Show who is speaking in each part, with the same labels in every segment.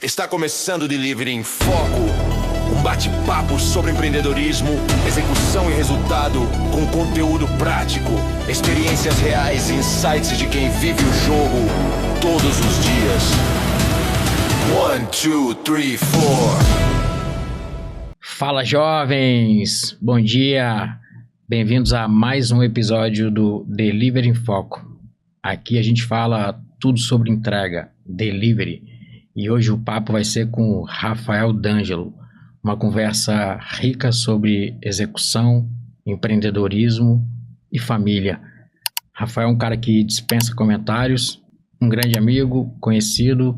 Speaker 1: Está começando o Delivery em Foco, um bate-papo sobre empreendedorismo, execução e resultado, com conteúdo prático, experiências reais e insights de quem vive o jogo todos os dias. 1, 2, 3, 4.
Speaker 2: Fala, jovens! Bom dia! Bem-vindos a mais um episódio do Delivery em Foco. Aqui a gente fala tudo sobre entrega, delivery. E hoje o papo vai ser com o Rafael D'Angelo, uma conversa rica sobre execução, empreendedorismo e família. Rafael é um cara que dispensa comentários, um grande amigo, conhecido,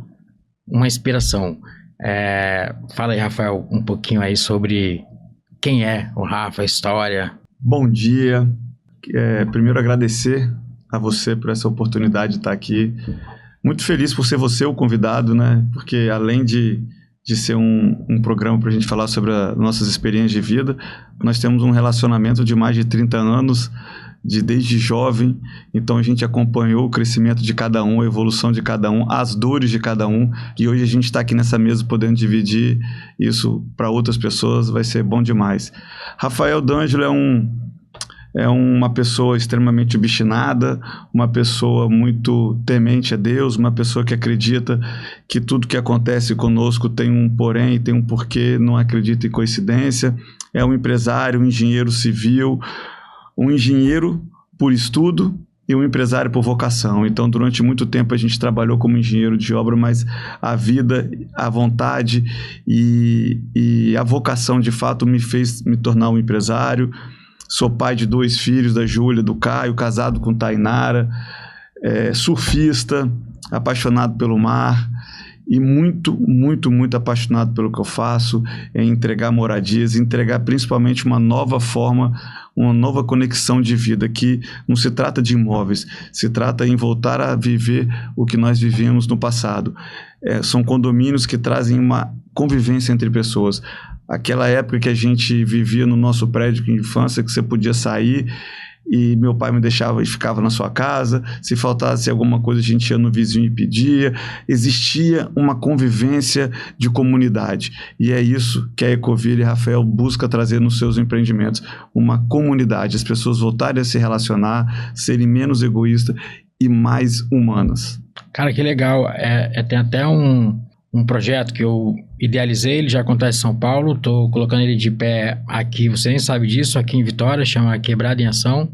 Speaker 2: uma inspiração. Fala aí, Rafael, um pouquinho aí sobre quem é o Rafa, a história.
Speaker 3: Bom dia. Primeiro agradecer a você por essa oportunidade de estar aqui. Muito feliz por ser você o convidado, né? Porque além de ser um programa para a gente falar sobre as nossas experiências de vida, nós temos um relacionamento de mais de 30 anos, desde jovem. Então a gente acompanhou o crescimento de cada um, a evolução de cada um, as dores de cada um. E hoje a gente está aqui nessa mesa podendo dividir isso para outras pessoas, vai ser bom demais. Rafael D'Angelo é uma pessoa extremamente obstinada, uma pessoa muito temente a Deus, uma pessoa que acredita que tudo que acontece conosco tem um porém, tem um porquê, não acredita em coincidência. É um empresário, um engenheiro civil, um engenheiro por estudo e um empresário por vocação. Então, durante muito tempo a gente trabalhou como engenheiro de obra, mas a vida, a vontade e a vocação, de fato, me fez me tornar um empresário. Sou pai de 2 filhos, da Júlia, do Caio, casado com Tainara, surfista, apaixonado pelo mar e muito, muito, muito apaixonado pelo que eu faço, em entregar moradias, entregar principalmente uma nova forma, uma nova conexão de vida, que não se trata de imóveis, se trata em voltar a viver o que nós vivemos no passado. São condomínios que trazem uma convivência entre pessoas. Aquela época que a gente vivia no nosso prédio de infância, que você podia sair e meu pai me deixava e ficava na sua casa. Se faltasse alguma coisa, a gente ia no vizinho e pedia. Existia uma convivência de comunidade. E é isso que a Ecoville e Rafael busca trazer nos seus empreendimentos. Uma comunidade, as pessoas voltarem a se relacionar, serem menos egoístas e mais humanas.
Speaker 2: Cara, que legal. Tem até um projeto que eu idealizei, ele já acontece em São Paulo, estou colocando ele de pé aqui, você nem sabe disso, aqui em Vitória, chama Quebrada em Ação.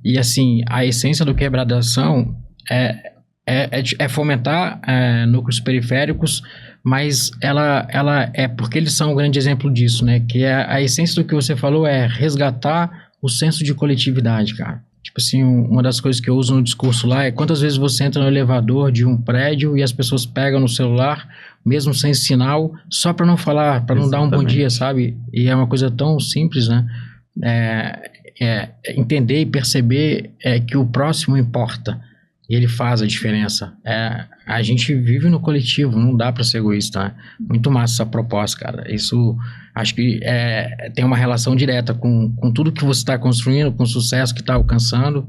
Speaker 2: E assim, a essência do Quebrada em Ação é fomentar núcleos periféricos, mas ela é porque eles são um grande exemplo disso, né? Que a essência do que você falou é resgatar o senso de coletividade, cara. Tipo assim, uma das coisas que eu uso no discurso lá é quantas vezes você entra no elevador de um prédio e as pessoas pegam no celular, mesmo sem sinal, só para não falar, para não dar um bom dia, sabe? E é uma coisa tão simples, né? Entender e perceber que o próximo importa e ele faz a diferença. A gente vive no coletivo, não dá para ser egoísta, né? Muito massa essa proposta, cara. Isso acho que tem uma relação direta com tudo que você está construindo, com o sucesso que está alcançando,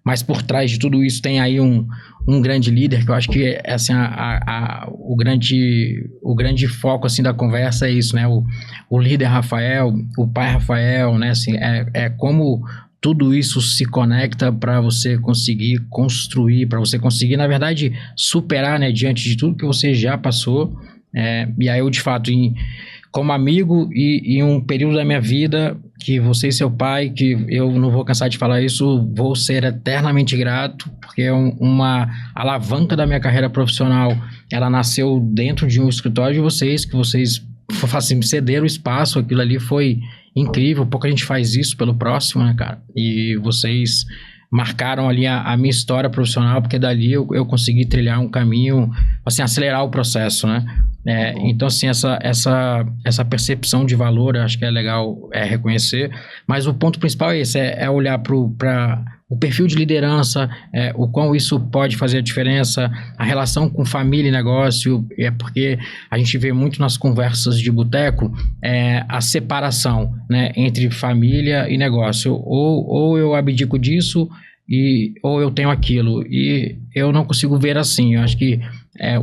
Speaker 2: mas por trás de tudo isso tem aí um grande líder, que eu acho que assim, o grande foco assim, da conversa é isso, né? O líder Rafael, o pai Rafael, né? Assim, como tudo isso se conecta para você conseguir construir, para você conseguir, na verdade, superar, né, diante de tudo que você já passou. E aí eu, de fato, como amigo e em um período da minha vida que você e seu pai, que eu não vou cansar de falar isso, vou ser eternamente grato, porque é uma alavanca da minha carreira profissional. Ela nasceu dentro de um escritório de vocês, que vocês assim, cederam o espaço, aquilo ali foi incrível. Pouca gente faz isso pelo próximo, né, cara? E vocês marcaram ali a minha história profissional, porque dali eu consegui trilhar um caminho, assim, acelerar o processo, né? Então, assim, essa percepção de valor, eu acho que é legal reconhecer, mas o ponto principal é esse, olhar para o perfil de liderança, o quão isso pode fazer a diferença, a relação com família e negócio, porque a gente vê muito nas conversas de boteco a separação, né, entre família e negócio. Ou eu abdico disso, ou eu tenho aquilo, e eu não consigo ver assim. Eu acho que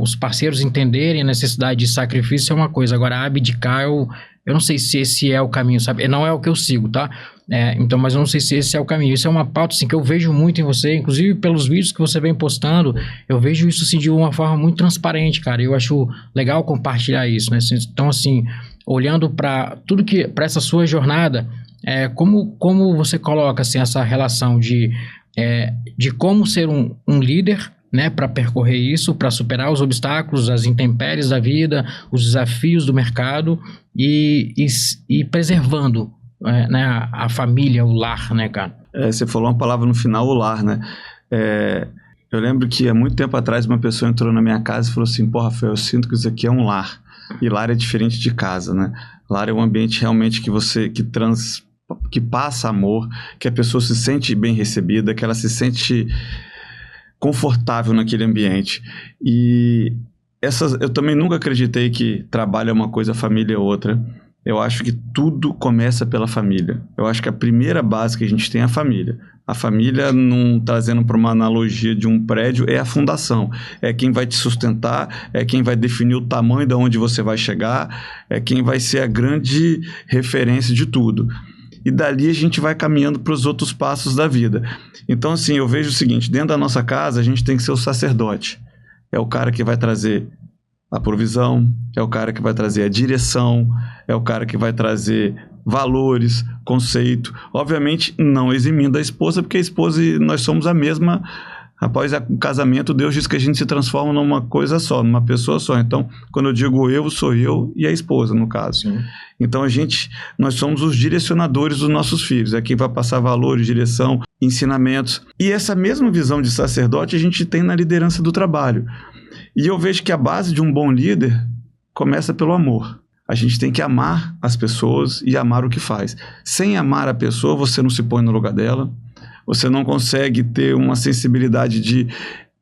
Speaker 2: os parceiros entenderem a necessidade de sacrifício é uma coisa, agora abdicar, eu não sei se esse é o caminho, sabe? Não é o que eu sigo, tá? Então, mas eu não sei se esse é o caminho. Isso é uma pauta assim, que eu vejo muito em você, inclusive pelos vídeos que você vem postando, eu vejo isso assim, de uma forma muito transparente, cara. Eu acho legal compartilhar isso, né? Então, assim, olhando para tudo que, para essa sua jornada, como você coloca assim, essa relação de como ser um líder, né, para percorrer isso, para superar os obstáculos, as intempéries da vida, os desafios do mercado e preservando né, a família, o lar, né, cara?
Speaker 3: Você falou uma palavra no final, o lar, né? Eu lembro que há muito tempo atrás uma pessoa entrou na minha casa e falou assim: pô, Rafael, eu sinto que isso aqui é um lar. E lar é diferente de casa, né? Lar é um ambiente realmente que passa amor, que a pessoa se sente bem recebida, que ela se sente confortável naquele ambiente. E eu também nunca acreditei que trabalho é uma coisa, família é outra. Eu acho que tudo começa pela família. Eu acho que a primeira base que a gente tem é a família. A família, trazendo para uma analogia de um prédio, é a fundação. É quem vai te sustentar, é quem vai definir o tamanho de onde você vai chegar, é quem vai ser a grande referência de tudo. E dali a gente vai caminhando para os outros passos da vida. Então, assim, eu vejo o seguinte: dentro da nossa casa, a gente tem que ser o sacerdote. É o cara que vai trazer a provisão, é o cara que vai trazer a direção, é o cara que vai trazer valores, conceito. Obviamente, não eximindo a esposa, porque a esposa e nós somos a mesma. Após o casamento, Deus diz que a gente se transforma numa coisa só, numa pessoa só. Então, quando eu digo eu, sou eu e a esposa, no caso. Sim. Então, nós somos os direcionadores dos nossos filhos. É quem vai passar valores, direção, ensinamentos. E essa mesma visão de sacerdote a gente tem na liderança do trabalho. E eu vejo que a base de um bom líder começa pelo amor. A gente tem que amar as pessoas e amar o que faz. Sem amar a pessoa, você não se põe no lugar dela. Você não consegue ter uma sensibilidade de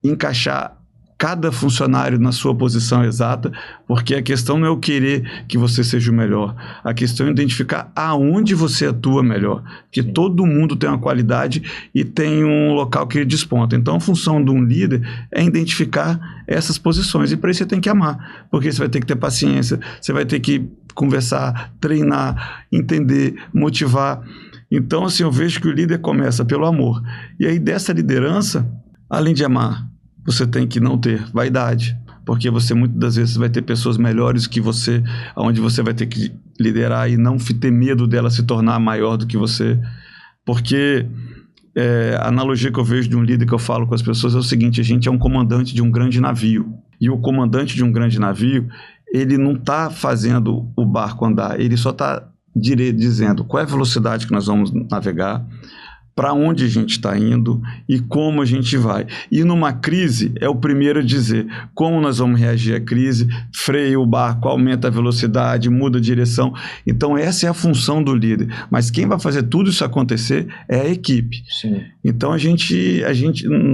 Speaker 3: encaixar cada funcionário na sua posição exata, porque a questão não é o querer que você seja o melhor. A questão é identificar aonde você atua melhor. Porque todo mundo tem uma qualidade e tem um local que ele desponta. Então, a função de um líder é identificar essas posições. E para isso você tem que amar. Porque você vai ter que ter paciência, você vai ter que conversar, treinar, entender, motivar. Então, assim, eu vejo que o líder começa pelo amor. E aí, dessa liderança, além de amar, você tem que não ter vaidade, porque você muitas das vezes vai ter pessoas melhores que você, onde você vai ter que liderar e não ter medo dela se tornar maior do que você. Porque a analogia que eu vejo de um líder que eu falo com as pessoas é o seguinte: a gente é um comandante de um grande navio. E o comandante de um grande navio, ele não está fazendo o barco andar, ele só está dizendo qual é a velocidade que nós vamos navegar, para onde a gente está indo e como a gente vai. E numa crise, é o primeiro a dizer como nós vamos reagir à crise, freia o barco, aumenta a velocidade, muda a direção. Então, essa é a função do líder. Mas quem vai fazer tudo isso acontecer é a equipe. Sim. Então,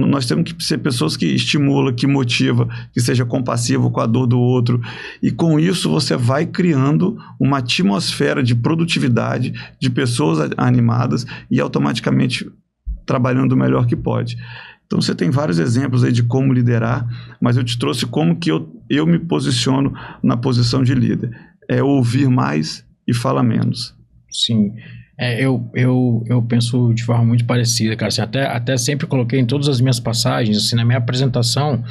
Speaker 3: nós temos que ser pessoas que estimulam, que motivam, que seja compassivo com a dor do outro. E com isso, você vai criando uma atmosfera de produtividade, de pessoas animadas e automaticamente trabalhando o melhor que pode. Então, você tem vários exemplos aí de como liderar, mas eu te trouxe como que eu me posiciono na posição de líder. É ouvir mais e falar menos.
Speaker 2: Sim. Eu penso de forma muito parecida, cara. Assim, até sempre coloquei em todas as minhas passagens, assim, na minha apresentação,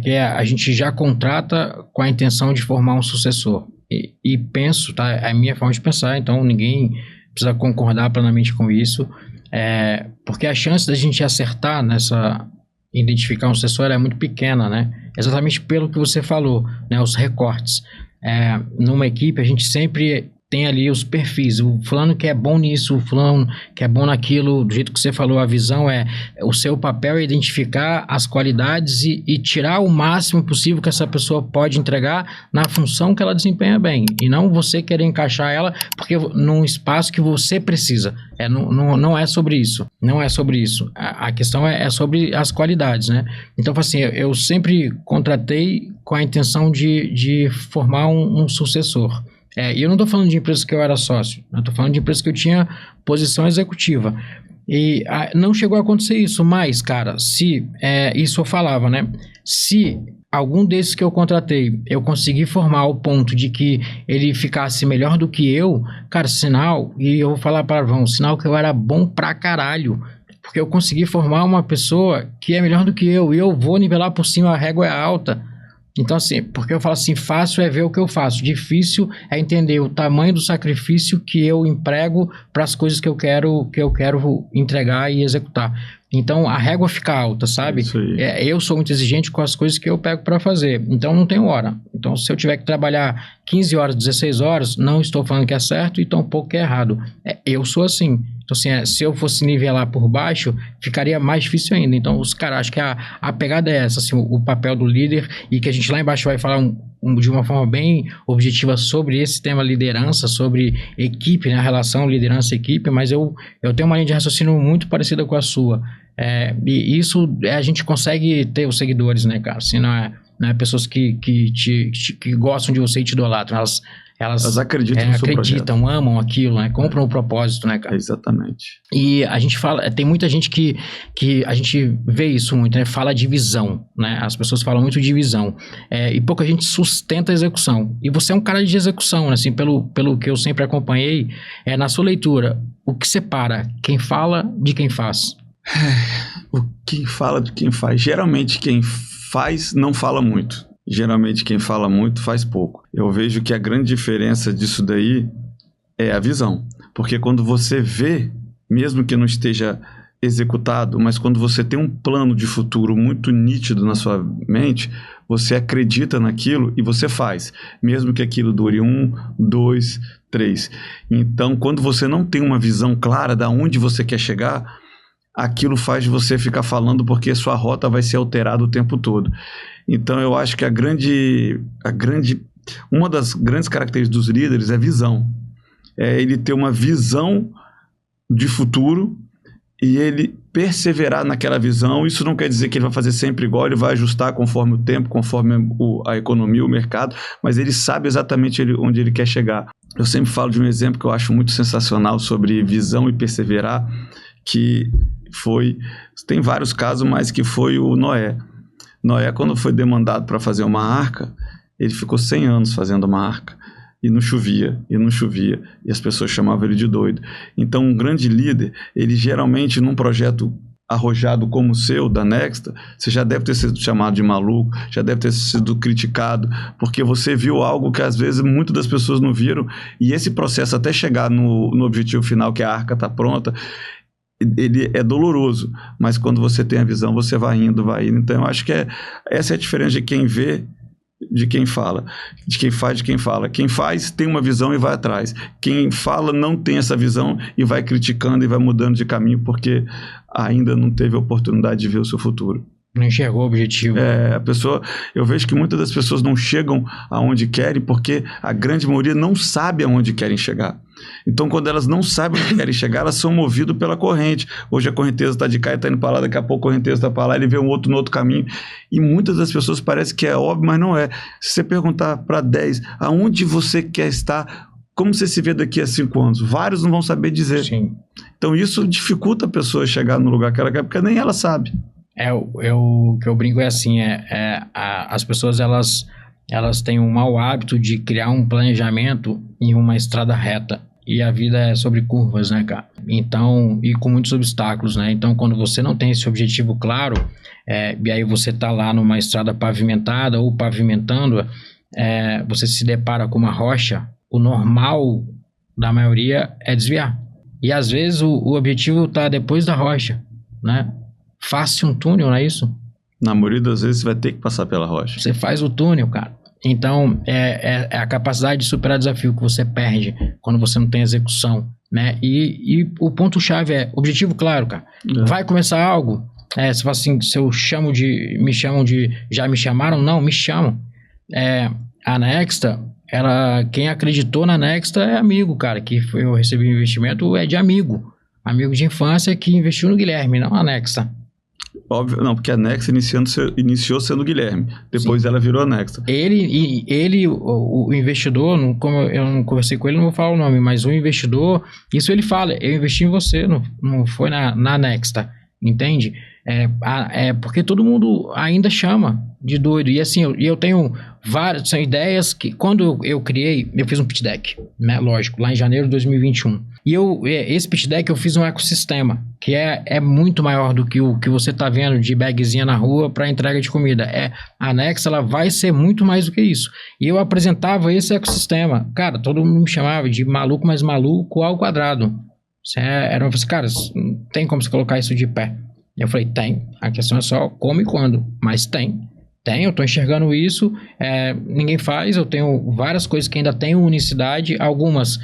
Speaker 2: que a gente já contrata com a intenção de formar um sucessor. E penso, tá? É a minha forma de pensar, então ninguém precisa concordar plenamente com isso, porque a chance da gente acertar identificar um sucessor é muito pequena, né? Exatamente pelo que você falou, né? Os recortes. Numa equipe, a gente sempre tem ali os perfis, o fulano que é bom nisso, o fulano que é bom naquilo, do jeito que você falou, a visão o seu papel é identificar as qualidades e tirar o máximo possível que essa pessoa pode entregar na função que ela desempenha bem, e não você querer encaixar ela porque num espaço que você precisa. Não é sobre isso, não é sobre isso, a questão é sobre as qualidades, né? Então, assim, eu sempre contratei com a intenção de formar um sucessor. E eu não estou falando de empresas que eu era sócio, eu estou falando de empresas que eu tinha posição executiva. E não chegou a acontecer isso, mas, cara, se... isso eu falava, né? Se algum desses que eu contratei, eu consegui formar ao ponto de que ele ficasse melhor do que eu, cara, sinal, e eu vou falar palavrão, sinal que eu era bom pra caralho. Porque eu consegui formar uma pessoa que é melhor do que eu, e eu vou nivelar por cima, a régua é alta. Então, assim, porque eu falo assim, fácil é ver o que eu faço, difícil é entender o tamanho do sacrifício que eu emprego para as coisas que eu quero entregar e executar. Então, a régua fica alta, sabe? Eu sou muito exigente com as coisas que eu pego para fazer, então não tenho hora. Então, se eu tiver que trabalhar 15 horas, 16 horas, não estou falando que é certo e tampouco que é errado. Eu sou assim. Então, assim, se eu fosse nivelar por baixo, ficaria mais difícil ainda. Então, os caras, acho que a pegada é essa, assim, o papel do líder, e que a gente lá embaixo vai falar de uma forma bem objetiva sobre esse tema liderança, sobre equipe, né, a relação liderança-equipe, mas eu tenho uma linha de raciocínio muito parecida com a sua. E isso a gente consegue ter os seguidores, né, cara? Assim, não é pessoas que gostam de você e te idolatram, elas acreditam no seu projeto. Amam aquilo, né? Compram o propósito, né, cara?
Speaker 3: Exatamente.
Speaker 2: E a gente fala, tem muita gente que a gente vê isso muito, né? Fala de visão, né? As pessoas falam muito de visão. E pouca gente sustenta a execução. E você é um cara de execução, né? Assim, pelo que eu sempre acompanhei, na sua leitura, o que separa quem fala de quem faz?
Speaker 3: O que fala de quem faz? Geralmente quem faz não fala muito. Geralmente quem fala muito faz pouco. Eu vejo que a grande diferença disso daí é a visão. Porque quando você vê, mesmo que não esteja executado, mas quando você tem um plano de futuro muito nítido na sua mente, você acredita naquilo e você faz. Mesmo que aquilo dure 1, 2, 3. Então, quando você não tem uma visão clara de onde você quer chegar, aquilo faz você ficar falando porque sua rota vai ser alterada o tempo todo. Então, eu acho que uma das grandes características dos líderes é visão. É ele ter uma visão de futuro e ele perseverar naquela visão. Isso não quer dizer que ele vai fazer sempre igual, ele vai ajustar conforme o tempo, conforme a economia, o mercado, mas ele sabe exatamente onde ele quer chegar. Eu sempre falo de um exemplo que eu acho muito sensacional sobre visão e perseverar, que tem vários casos, mas que foi o Noé. Noé, quando foi demandado para fazer uma arca, ele ficou 100 anos fazendo uma arca. E não chovia, e as pessoas chamavam ele de doido. Então, um grande líder, ele geralmente, num projeto arrojado como o seu, da Nexta, você já deve ter sido chamado de maluco, já deve ter sido criticado, porque você viu algo que às vezes muitas das pessoas não viram, e esse processo até chegar no objetivo final, que a arca está pronta, ele é doloroso, mas quando você tem a visão, você vai indo. Então, eu acho que essa é a diferença de quem vê, de quem fala, de quem faz, de quem fala. Quem faz tem uma visão e vai atrás. Quem fala não tem essa visão e vai criticando e vai mudando de caminho porque ainda não teve a oportunidade de ver o seu futuro.
Speaker 2: Não enxergou o objetivo.
Speaker 3: Eu vejo que muitas das pessoas não chegam aonde querem porque a grande maioria não sabe aonde querem chegar. Então, quando elas não sabem onde querem chegar, elas são movidas pela corrente. Hoje a correnteza está de cá e está indo para lá, daqui a pouco a correnteza está para lá, ele vê um outro no outro caminho. E muitas das pessoas parece que é óbvio, mas não é. Se você perguntar para 10, aonde você quer estar, como você se vê daqui a 5 anos? Vários não vão saber dizer.
Speaker 2: Sim.
Speaker 3: Então, isso dificulta a pessoa chegar no lugar que ela quer, porque nem ela sabe.
Speaker 2: O que eu brinco é assim, as pessoas elas têm um mau hábito de criar um planejamento em uma estrada reta, e a vida é sobre curvas, né, cara? Então, e com muitos obstáculos, né? Então, quando você não tem esse objetivo claro, e aí você tá lá numa estrada pavimentada ou pavimentando, você se depara com uma rocha, o normal da maioria é desviar. E às vezes o objetivo tá depois da rocha, né? Faça um túnel, não é isso?
Speaker 3: Na maioria das vezes você vai ter que passar pela rocha.
Speaker 2: Você faz o túnel, cara. Então, é a capacidade de superar desafio que você perde quando você não tem execução, né? E o ponto-chave é objetivo claro, cara. Vai começar algo? Você fala assim, se eu me chamam de já me chamaram? Não, me chamam. A Nexta, quem acreditou na Nexta é amigo, cara, que eu recebi um investimento, é de amigo de infância que investiu no Guilherme, não na Nexta.
Speaker 3: Óbvio, não, porque a Nexa iniciou sendo o Guilherme. Depois ela virou a Nexa.
Speaker 2: O investidor, como eu não conversei com ele, não vou falar o nome, mas o investidor, isso ele fala, eu investi em você, não foi na Nexa, entende? Porque todo mundo ainda chama de doido. E assim, eu tenho várias, são ideias que, quando eu criei, eu fiz um pitch deck, né? Lógico, lá em janeiro de 2021. E esse pitch deck eu fiz um ecossistema, que é muito maior do que o que você tá vendo de bagzinha na rua para entrega de comida. A Nexa, ela vai ser muito mais do que isso. E eu apresentava esse ecossistema. Cara, todo mundo me chamava de maluco, mas maluco ao quadrado. Era assim, cara, não tem como você colocar isso de pé. Eu falei, tem. A questão é só como e quando. Mas tem, eu tô enxergando isso. Ninguém faz. Eu tenho várias coisas que ainda têm unicidade. Algumas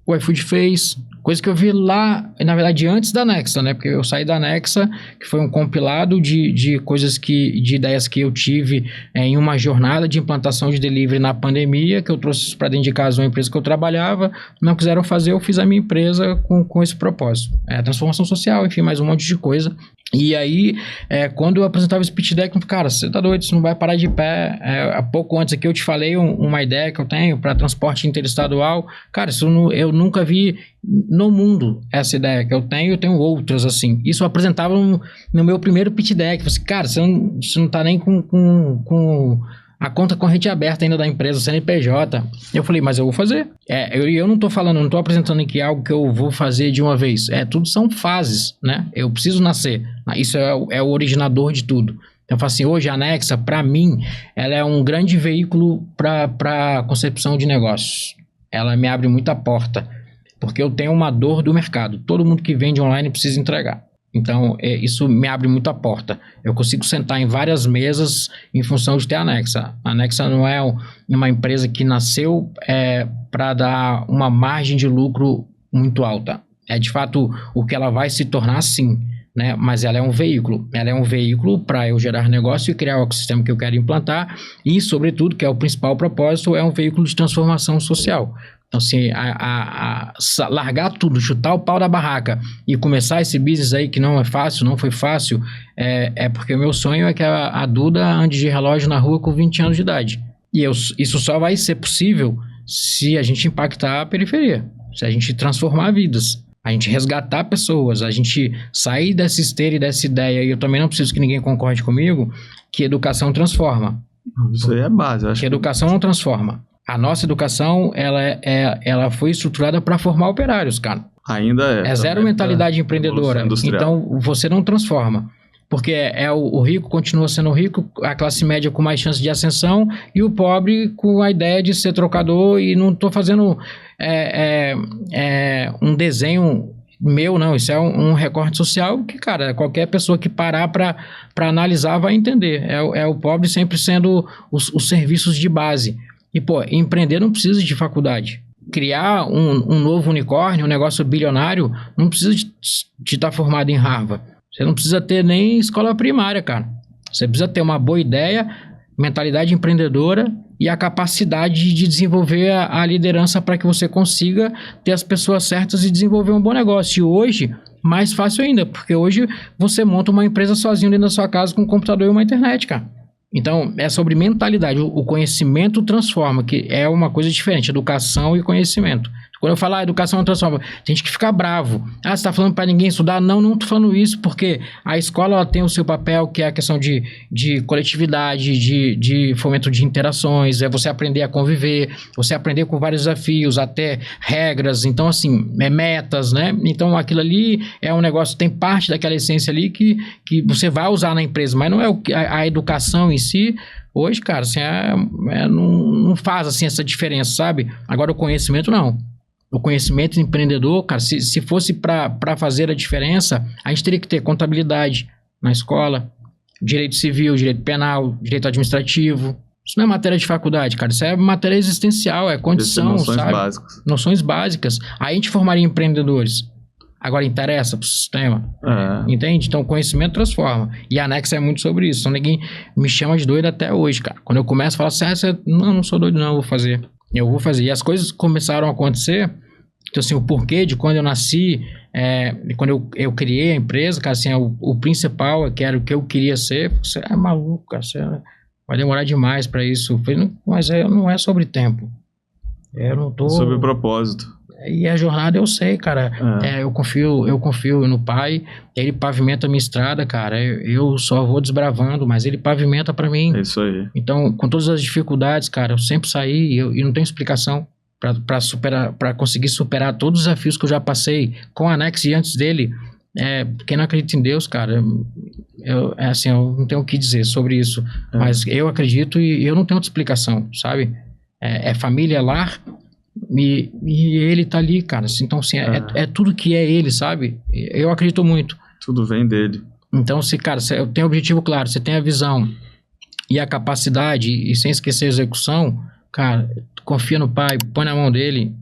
Speaker 2: o iFood fez, coisa que eu vi lá, na verdade, antes da Nexa, né? Porque eu saí da Nexa, que foi um compilado de coisas de ideias que eu tive em uma jornada de implantação de delivery na pandemia, que eu trouxe para dentro de casa uma empresa que eu trabalhava, não quiseram fazer, eu fiz a minha empresa com esse propósito. Transformação social, enfim, mais um monte de coisa. E aí, quando eu apresentava esse pitch deck, cara, você tá doido, isso não vai parar de pé. Há pouco antes aqui eu te falei uma ideia que eu tenho para transporte interestadual. Cara, isso eu nunca vi no mundo, essa ideia que eu tenho outras assim. Isso eu apresentava no meu primeiro pitch deck. Eu falei, cara, você não tá nem com a conta corrente aberta ainda da empresa, o CNPJ. Eu falei, mas eu vou fazer. Eu não tô falando, não tô apresentando aqui algo que eu vou fazer de uma vez. Tudo são fases, né? Eu preciso nascer. Isso é o originador de tudo. Então, eu falo assim, hoje a Nexa, para mim, ela é um grande veículo para concepção de negócios. Ela me abre muita porta, porque eu tenho uma dor do mercado. Todo mundo que vende online precisa entregar. Então, isso me abre muita porta. Eu consigo sentar em várias mesas em função de ter a Nexa. A Nexa não é uma empresa que nasceu para dar uma margem de lucro muito alta. De fato, o que ela vai se tornar, sim, né? Mas ela é um veículo. Ela é um veículo para eu gerar negócio e criar o ecossistema que eu quero implantar. E, sobretudo, que é o principal propósito, é um veículo de transformação social. Então, assim, largar tudo, chutar o pau da barraca e começar esse business aí que não é fácil, não foi fácil, porque o meu sonho é que a Duda ande de relógio na rua com 20 anos de idade. E isso só vai ser possível se a gente impactar a periferia, se a gente transformar vidas, a gente resgatar pessoas, a gente sair dessa esteira e dessa ideia, e eu também não preciso que ninguém concorde comigo, que educação transforma.
Speaker 3: Isso aí é base. Eu acho
Speaker 2: que educação não transforma. A nossa educação, ela foi estruturada para formar operários, cara.
Speaker 3: Ainda é.
Speaker 2: É zero mentalidade empreendedora. Então, você não transforma. Porque o rico continua sendo rico, a classe média com mais chance de ascensão e o pobre com a ideia de ser trocador. E não estou fazendo um desenho meu, não. Isso é um recorte social que, cara, qualquer pessoa que parar para analisar vai entender. É o pobre sempre sendo os serviços de base. E, empreender não precisa de faculdade. Criar um novo unicórnio, um negócio bilionário, não precisa de estar formado em Harvard. Você não precisa ter nem escola primária, cara. Você precisa ter uma boa ideia, mentalidade empreendedora e a capacidade de desenvolver a liderança para que você consiga ter as pessoas certas e desenvolver um bom negócio. E hoje, mais fácil ainda, porque hoje você monta uma empresa sozinho dentro da sua casa com um computador e uma internet, cara. Então, é sobre mentalidade. O conhecimento transforma, que é uma coisa diferente, educação e conhecimento. Quando eu falo educação transforma, tem gente que fica bravo. Você está falando para ninguém estudar? Não estou falando isso, porque a escola ela tem o seu papel, que é a questão de coletividade, de fomento de interações, é você aprender a conviver, você aprender com vários desafios, até regras, então assim, metas, né? Então aquilo ali é um negócio, tem parte daquela essência ali que você vai usar na empresa, mas não é a educação em si. Hoje, cara, assim, não faz assim essa diferença, sabe? Agora o conhecimento não. O conhecimento empreendedor, cara, se fosse para fazer a diferença, a gente teria que ter contabilidade na escola, direito civil, direito penal, direito administrativo. Isso não é matéria de faculdade, cara. Isso é matéria existencial, é condição,
Speaker 3: noções
Speaker 2: sabe?
Speaker 3: Básicas.
Speaker 2: Noções básicas. Aí a gente formaria empreendedores. Agora interessa pro sistema. Entende? Então o conhecimento transforma. E a Nexa é muito sobre isso. Então ninguém me chama de doido até hoje, cara. Quando eu começo a falar assim, não sou doido não, eu vou fazer. E as coisas começaram a acontecer Então, assim, o porquê de quando eu nasci, quando eu criei a empresa, cara, assim, o principal, que era o que eu queria ser, você é maluco, cara, você vai demorar demais para isso. Eu falei, mas não é sobre tempo. Eu não tô...
Speaker 3: Sobre o propósito.
Speaker 2: E a jornada eu sei, cara. Eu confio no Pai. Ele pavimenta a minha estrada, cara. Eu só vou desbravando, mas ele pavimenta pra mim.
Speaker 3: É isso aí.
Speaker 2: Então, com todas as dificuldades, cara, eu sempre saí e não tenho explicação pra conseguir superar todos os desafios que eu já passei com a Next e antes dele. Quem não acredita em Deus, cara, eu não tenho o que dizer sobre isso. Mas eu acredito e eu não tenho outra explicação, sabe? Família, lar... E ele tá ali, cara. Então, assim, é tudo que é ele, sabe? Eu acredito muito.
Speaker 3: Tudo vem dele.
Speaker 2: Então, cara, você tem o objetivo claro, você tem a visão e a capacidade, e sem esquecer a execução, cara, confia no Pai, põe na mão dele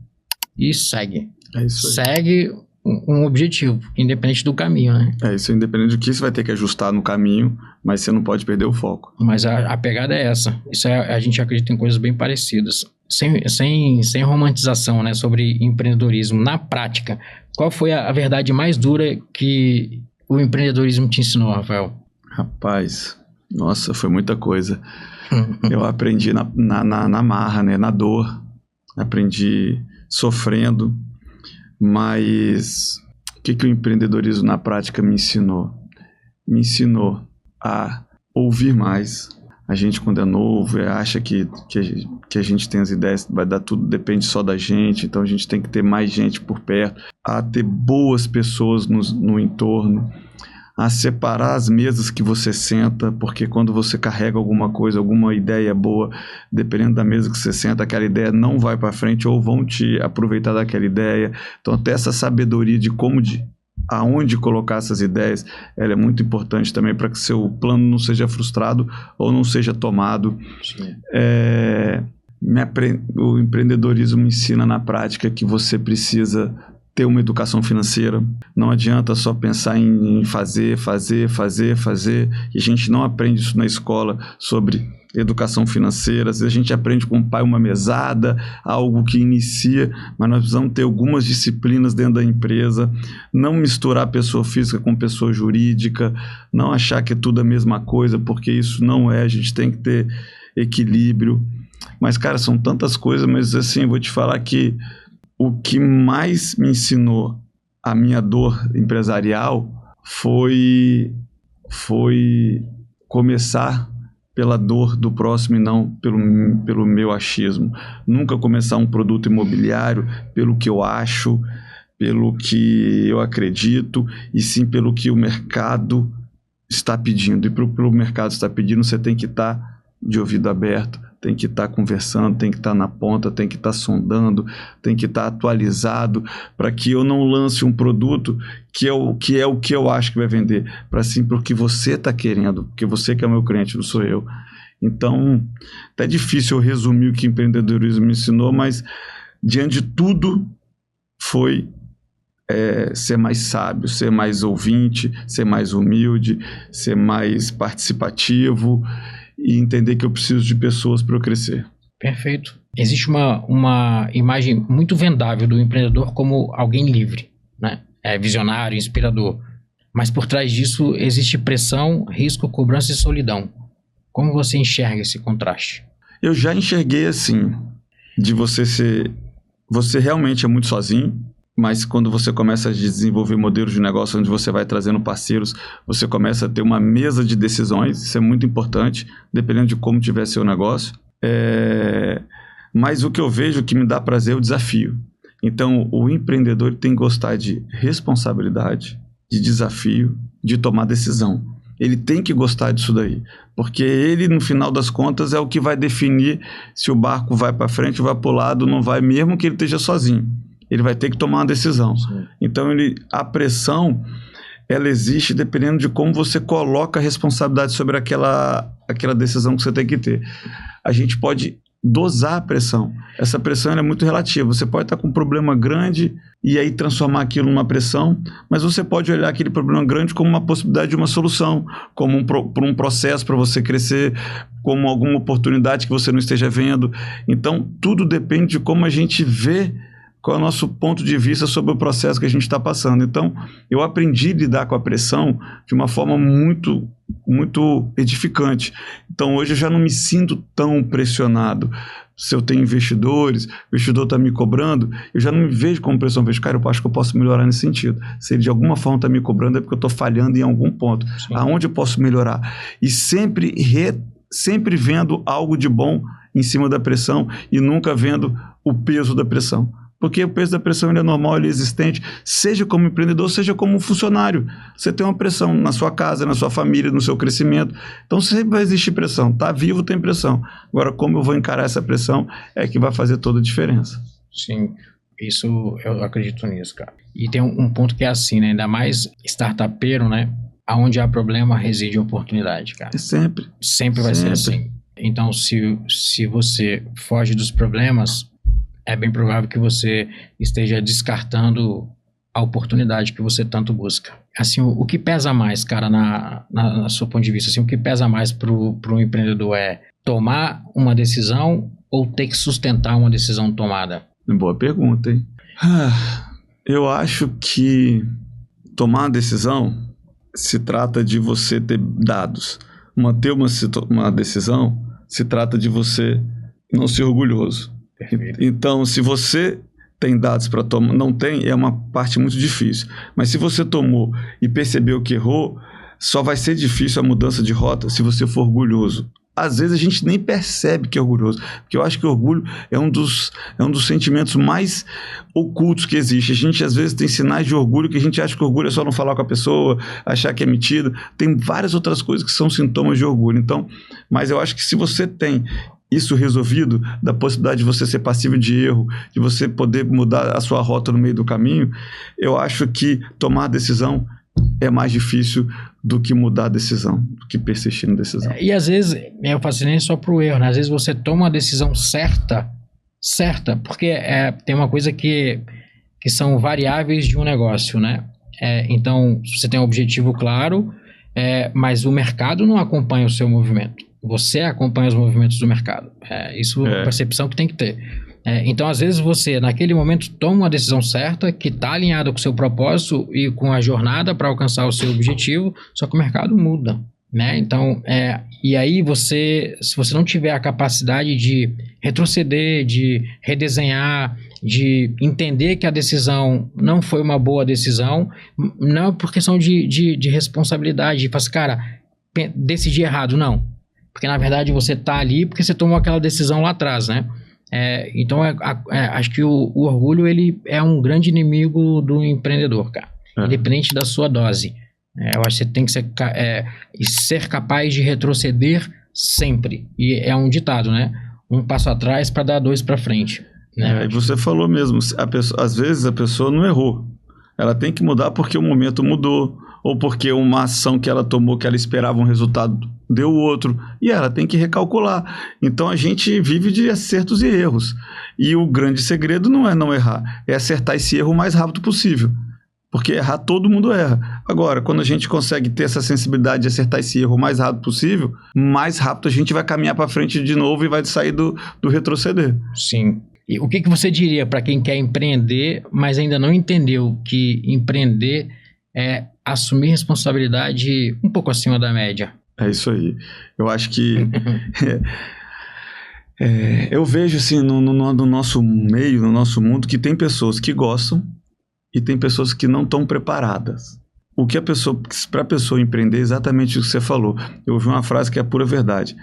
Speaker 2: e segue.
Speaker 3: É isso aí.
Speaker 2: Segue um objetivo, independente do caminho, né?
Speaker 3: Isso, independente do que você vai ter que ajustar no caminho, mas você não pode perder o foco.
Speaker 2: Mas a pegada é essa. A gente acredita em coisas bem parecidas. Sem romantização, né, sobre empreendedorismo. Na prática, qual foi a verdade mais dura que o empreendedorismo te ensinou, Rafael?
Speaker 3: Rapaz, nossa, foi muita coisa. Eu aprendi na marra, né, na dor. Aprendi sofrendo. Mas o que o empreendedorismo na prática me ensinou? Me ensinou a ouvir mais. A gente, quando é novo, acha que a gente tem as ideias, vai dar tudo, depende só da gente, então a gente tem que ter mais gente por perto, a ter boas pessoas no entorno, a separar as mesas que você senta, porque quando você carrega alguma coisa, alguma ideia boa, dependendo da mesa que você senta, aquela ideia não vai para frente ou vão te aproveitar daquela ideia. Então, ter essa sabedoria de aonde colocar essas ideias, ela é muito importante também para que seu plano não seja frustrado ou não seja tomado. O empreendedorismo me ensina na prática que você precisa ter uma educação financeira. Não adianta só pensar em fazer, e a gente não aprende isso na escola sobre educação financeira. Às vezes a gente aprende com o pai uma mesada, algo que inicia, mas nós precisamos ter algumas disciplinas dentro da empresa, não misturar pessoa física com pessoa jurídica, não achar que é tudo a mesma coisa, porque isso não é, a gente tem que ter equilíbrio. Mas, cara, são tantas coisas, mas assim, eu vou te falar que o que mais me ensinou a minha dor empresarial foi começar pela dor do próximo e não pelo meu achismo. Nunca começar um produto imobiliário pelo que eu acho, pelo que eu acredito, e sim pelo que o mercado está pedindo. E pelo mercado está pedindo, você tem que estar de ouvido aberto, tem que estar conversando, tem que estar na ponta, tem que estar sondando, tem que estar atualizado, para que eu não lance um produto que é o que eu acho que vai vender, para sim porque você está querendo, porque você que é meu cliente, não sou eu. Então, é difícil eu resumir o que empreendedorismo me ensinou, mas diante de tudo foi ser mais sábio, ser mais ouvinte, ser mais humilde, ser mais participativo, e entender que eu preciso de pessoas para eu crescer.
Speaker 2: Perfeito. Existe uma imagem muito vendável do empreendedor como alguém livre, né? Visionário, inspirador. Mas por trás disso existe pressão, risco, cobrança e solidão. Como você enxerga esse contraste?
Speaker 3: Eu já enxerguei assim, de você realmente é muito sozinho, mas quando você começa a desenvolver modelos de negócio onde você vai trazendo parceiros, você começa a ter uma mesa de decisões, isso é muito importante, dependendo de como tiver seu negócio. Mas o que eu vejo que me dá prazer é o desafio. Então, o empreendedor tem que gostar de responsabilidade, de desafio, de tomar decisão. Ele tem que gostar disso daí, porque ele, no final das contas, é o que vai definir se o barco vai para frente, vai para o lado, não vai, mesmo que ele esteja sozinho. Ele vai ter que tomar uma decisão. Sim. Então, a pressão, ela existe dependendo de como você coloca a responsabilidade sobre aquela decisão que você tem que ter. A gente pode dosar a pressão. Essa pressão é muito relativa. Você pode estar com um problema grande e aí transformar aquilo numa pressão, mas você pode olhar aquele problema grande como uma possibilidade de uma solução, como um processo para você crescer, como alguma oportunidade que você não esteja vendo. Então, tudo depende de como a gente vê, qual é o nosso ponto de vista sobre o processo que a gente está passando. Então, eu aprendi a lidar com a pressão de uma forma muito, muito edificante. Então, hoje eu já não me sinto tão pressionado. Se eu tenho investidores, o investidor está me cobrando, eu já não me vejo como pressão. Eu vejo, cara, eu acho que eu posso melhorar nesse sentido. Se ele de alguma forma está me cobrando, é porque eu estou falhando em algum ponto. Sim. Aonde eu posso melhorar? E sempre vendo algo de bom em cima da pressão e nunca vendo o peso da pressão. Porque o peso da pressão ele é normal, ele é existente, seja como empreendedor, seja como funcionário. Você tem uma pressão na sua casa, na sua família, no seu crescimento. Então sempre vai existir pressão. Tá vivo, tem pressão. Agora, como eu vou encarar essa pressão é que vai fazer toda a diferença.
Speaker 2: Sim, isso eu acredito nisso, cara. E tem um ponto que é assim, né? Ainda mais startupeiro, né? Aonde há problema reside a oportunidade, cara.
Speaker 3: Sempre.
Speaker 2: Sempre vai ser assim. Então, se você foge dos problemas, é bem provável que você esteja descartando a oportunidade que você tanto busca. Assim, o que pesa mais, cara, na seu ponto de vista, assim, o que pesa mais pro empreendedor é tomar uma decisão ou ter que sustentar uma decisão tomada?
Speaker 3: Boa pergunta, hein? Eu acho que tomar uma decisão se trata de você ter dados. Manter uma decisão se trata de você não ser orgulhoso. Perfeito. Então, se você tem dados para tomar, não tem, é uma parte muito difícil. Mas se você tomou e percebeu que errou, só vai ser difícil a mudança de rota se você for orgulhoso. Às vezes a gente nem percebe que é orgulhoso, porque eu acho que o orgulho é um dos sentimentos mais ocultos que existe. A gente às vezes tem sinais de orgulho que a gente acha que orgulho é só não falar com a pessoa, achar que é metido. Tem várias outras coisas que são sintomas de orgulho. Então, mas eu acho que se você tem isso resolvido, da possibilidade de você ser passivo de erro, de você poder mudar a sua rota no meio do caminho, eu acho que tomar a decisão é mais difícil do que mudar a decisão, do que persistir na decisão.
Speaker 2: E às vezes, eu faço nem só pro erro, né? Às vezes você toma a decisão certa, porque tem uma coisa que são variáveis de um negócio, né? Então, você tem um objetivo claro, mas o mercado não acompanha o seu movimento. Você acompanha os movimentos do mercado. Isso é uma percepção que tem que ter. Então, às vezes, você, naquele momento, toma uma decisão certa que está alinhada com o seu propósito e com a jornada para alcançar o seu objetivo, só que o mercado muda, né? Então, e aí se você não tiver a capacidade de retroceder, de redesenhar, de entender que a decisão não foi uma boa decisão, não por questão de responsabilidade, de falar assim, cara, decidi errado, não. Porque, na verdade, você está ali porque você tomou aquela decisão lá atrás, né? Então, acho que o orgulho, ele é um grande inimigo do empreendedor, cara. Independente da sua dose. Eu acho que você tem que ser capaz de retroceder sempre. E é um ditado, né? Um passo atrás para dar 2 para frente. Né?
Speaker 3: E você falou mesmo, às vezes a pessoa não errou. Ela tem que mudar porque o momento mudou, ou porque uma ação que ela tomou, que ela esperava um resultado, deu outro, e ela tem que recalcular. Então a gente vive de acertos e erros. E o grande segredo não é não errar, é acertar esse erro o mais rápido possível. Porque errar, todo mundo erra. Agora, quando a gente consegue ter essa sensibilidade de acertar esse erro o mais rápido possível, mais rápido a gente vai caminhar para frente de novo e vai sair do retroceder.
Speaker 2: Sim. E o que você diria para quem quer empreender, mas ainda não entendeu que empreender é assumir responsabilidade um pouco acima da média?
Speaker 3: É isso aí. Eu acho que... eu vejo assim no nosso meio, no nosso mundo, que tem pessoas que gostam e tem pessoas que não estão preparadas. Para a pessoa empreender, é exatamente o que você falou. Eu ouvi uma frase que é a pura verdade.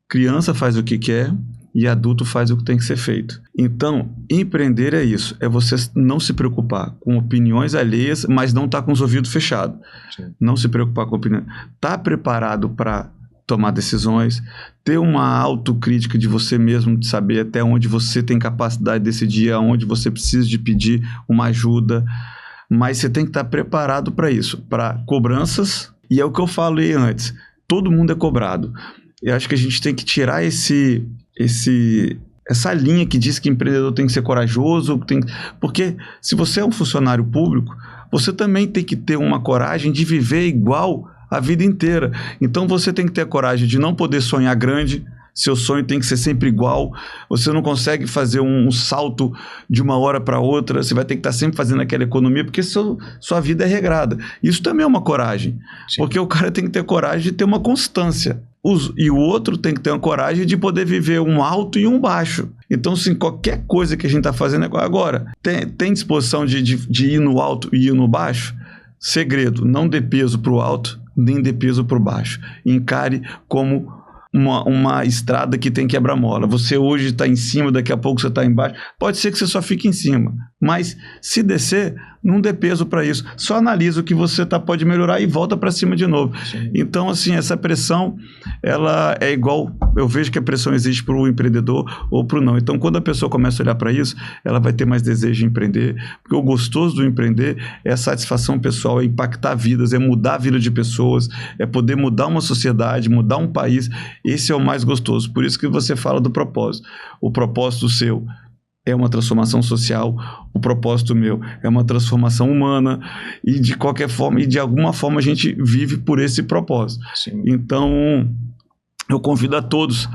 Speaker 3: Criança faz o que quer e adulto faz o que tem que ser feito. Então, empreender é isso. É você não se preocupar com opiniões alheias, mas não estar com os ouvidos fechados. Sim. Não se preocupar com opinião. Estar preparado para tomar decisões, ter uma autocrítica de você mesmo, de saber até onde você tem capacidade de decidir, aonde você precisa de pedir uma ajuda. Mas você tem que estar preparado para isso, para cobranças. E é o que eu falei antes. Todo mundo é cobrado. Eu acho que a gente tem que tirar essa linha que diz que empreendedor tem que ser corajoso, porque se você é um funcionário público, você também tem que ter uma coragem de viver igual a vida inteira. Então você tem que ter a coragem de não poder sonhar grande. seu sonho tem que ser sempre igual, você não consegue fazer um salto de uma hora para outra, você vai ter que estar sempre fazendo aquela economia, porque sua vida é regrada. Isso também é uma coragem, porque o cara tem que ter coragem de ter uma constância. E o outro tem que ter uma coragem de poder viver um alto e um baixo. Então, assim, qualquer coisa que a gente está fazendo agora, tem disposição de ir no alto e ir no baixo? Segredo, não dê peso para o alto, nem dê peso para o baixo. Encare como uma estrada que tem quebra-mola. Você hoje está em cima, daqui a pouco você está embaixo. Pode ser que você só fique em cima, mas se descer, não dê peso para isso. Só analisa o que você pode melhorar e volta para cima de novo. Sim. Então, assim, essa pressão, ela é igual... Eu vejo que a pressão existe para o empreendedor ou para o não. Então, quando a pessoa começa a olhar para isso, ela vai ter mais desejo de empreender, porque o gostoso do empreender é a satisfação pessoal, é impactar vidas, é mudar a vida de pessoas, é poder mudar uma sociedade, mudar um país. Esse é o mais gostoso. Por isso que você fala do propósito. O propósito seu é uma transformação social, o propósito meu é uma transformação humana, e de qualquer forma, e de alguma forma a gente vive por esse propósito. Sim. Então, eu convido a todos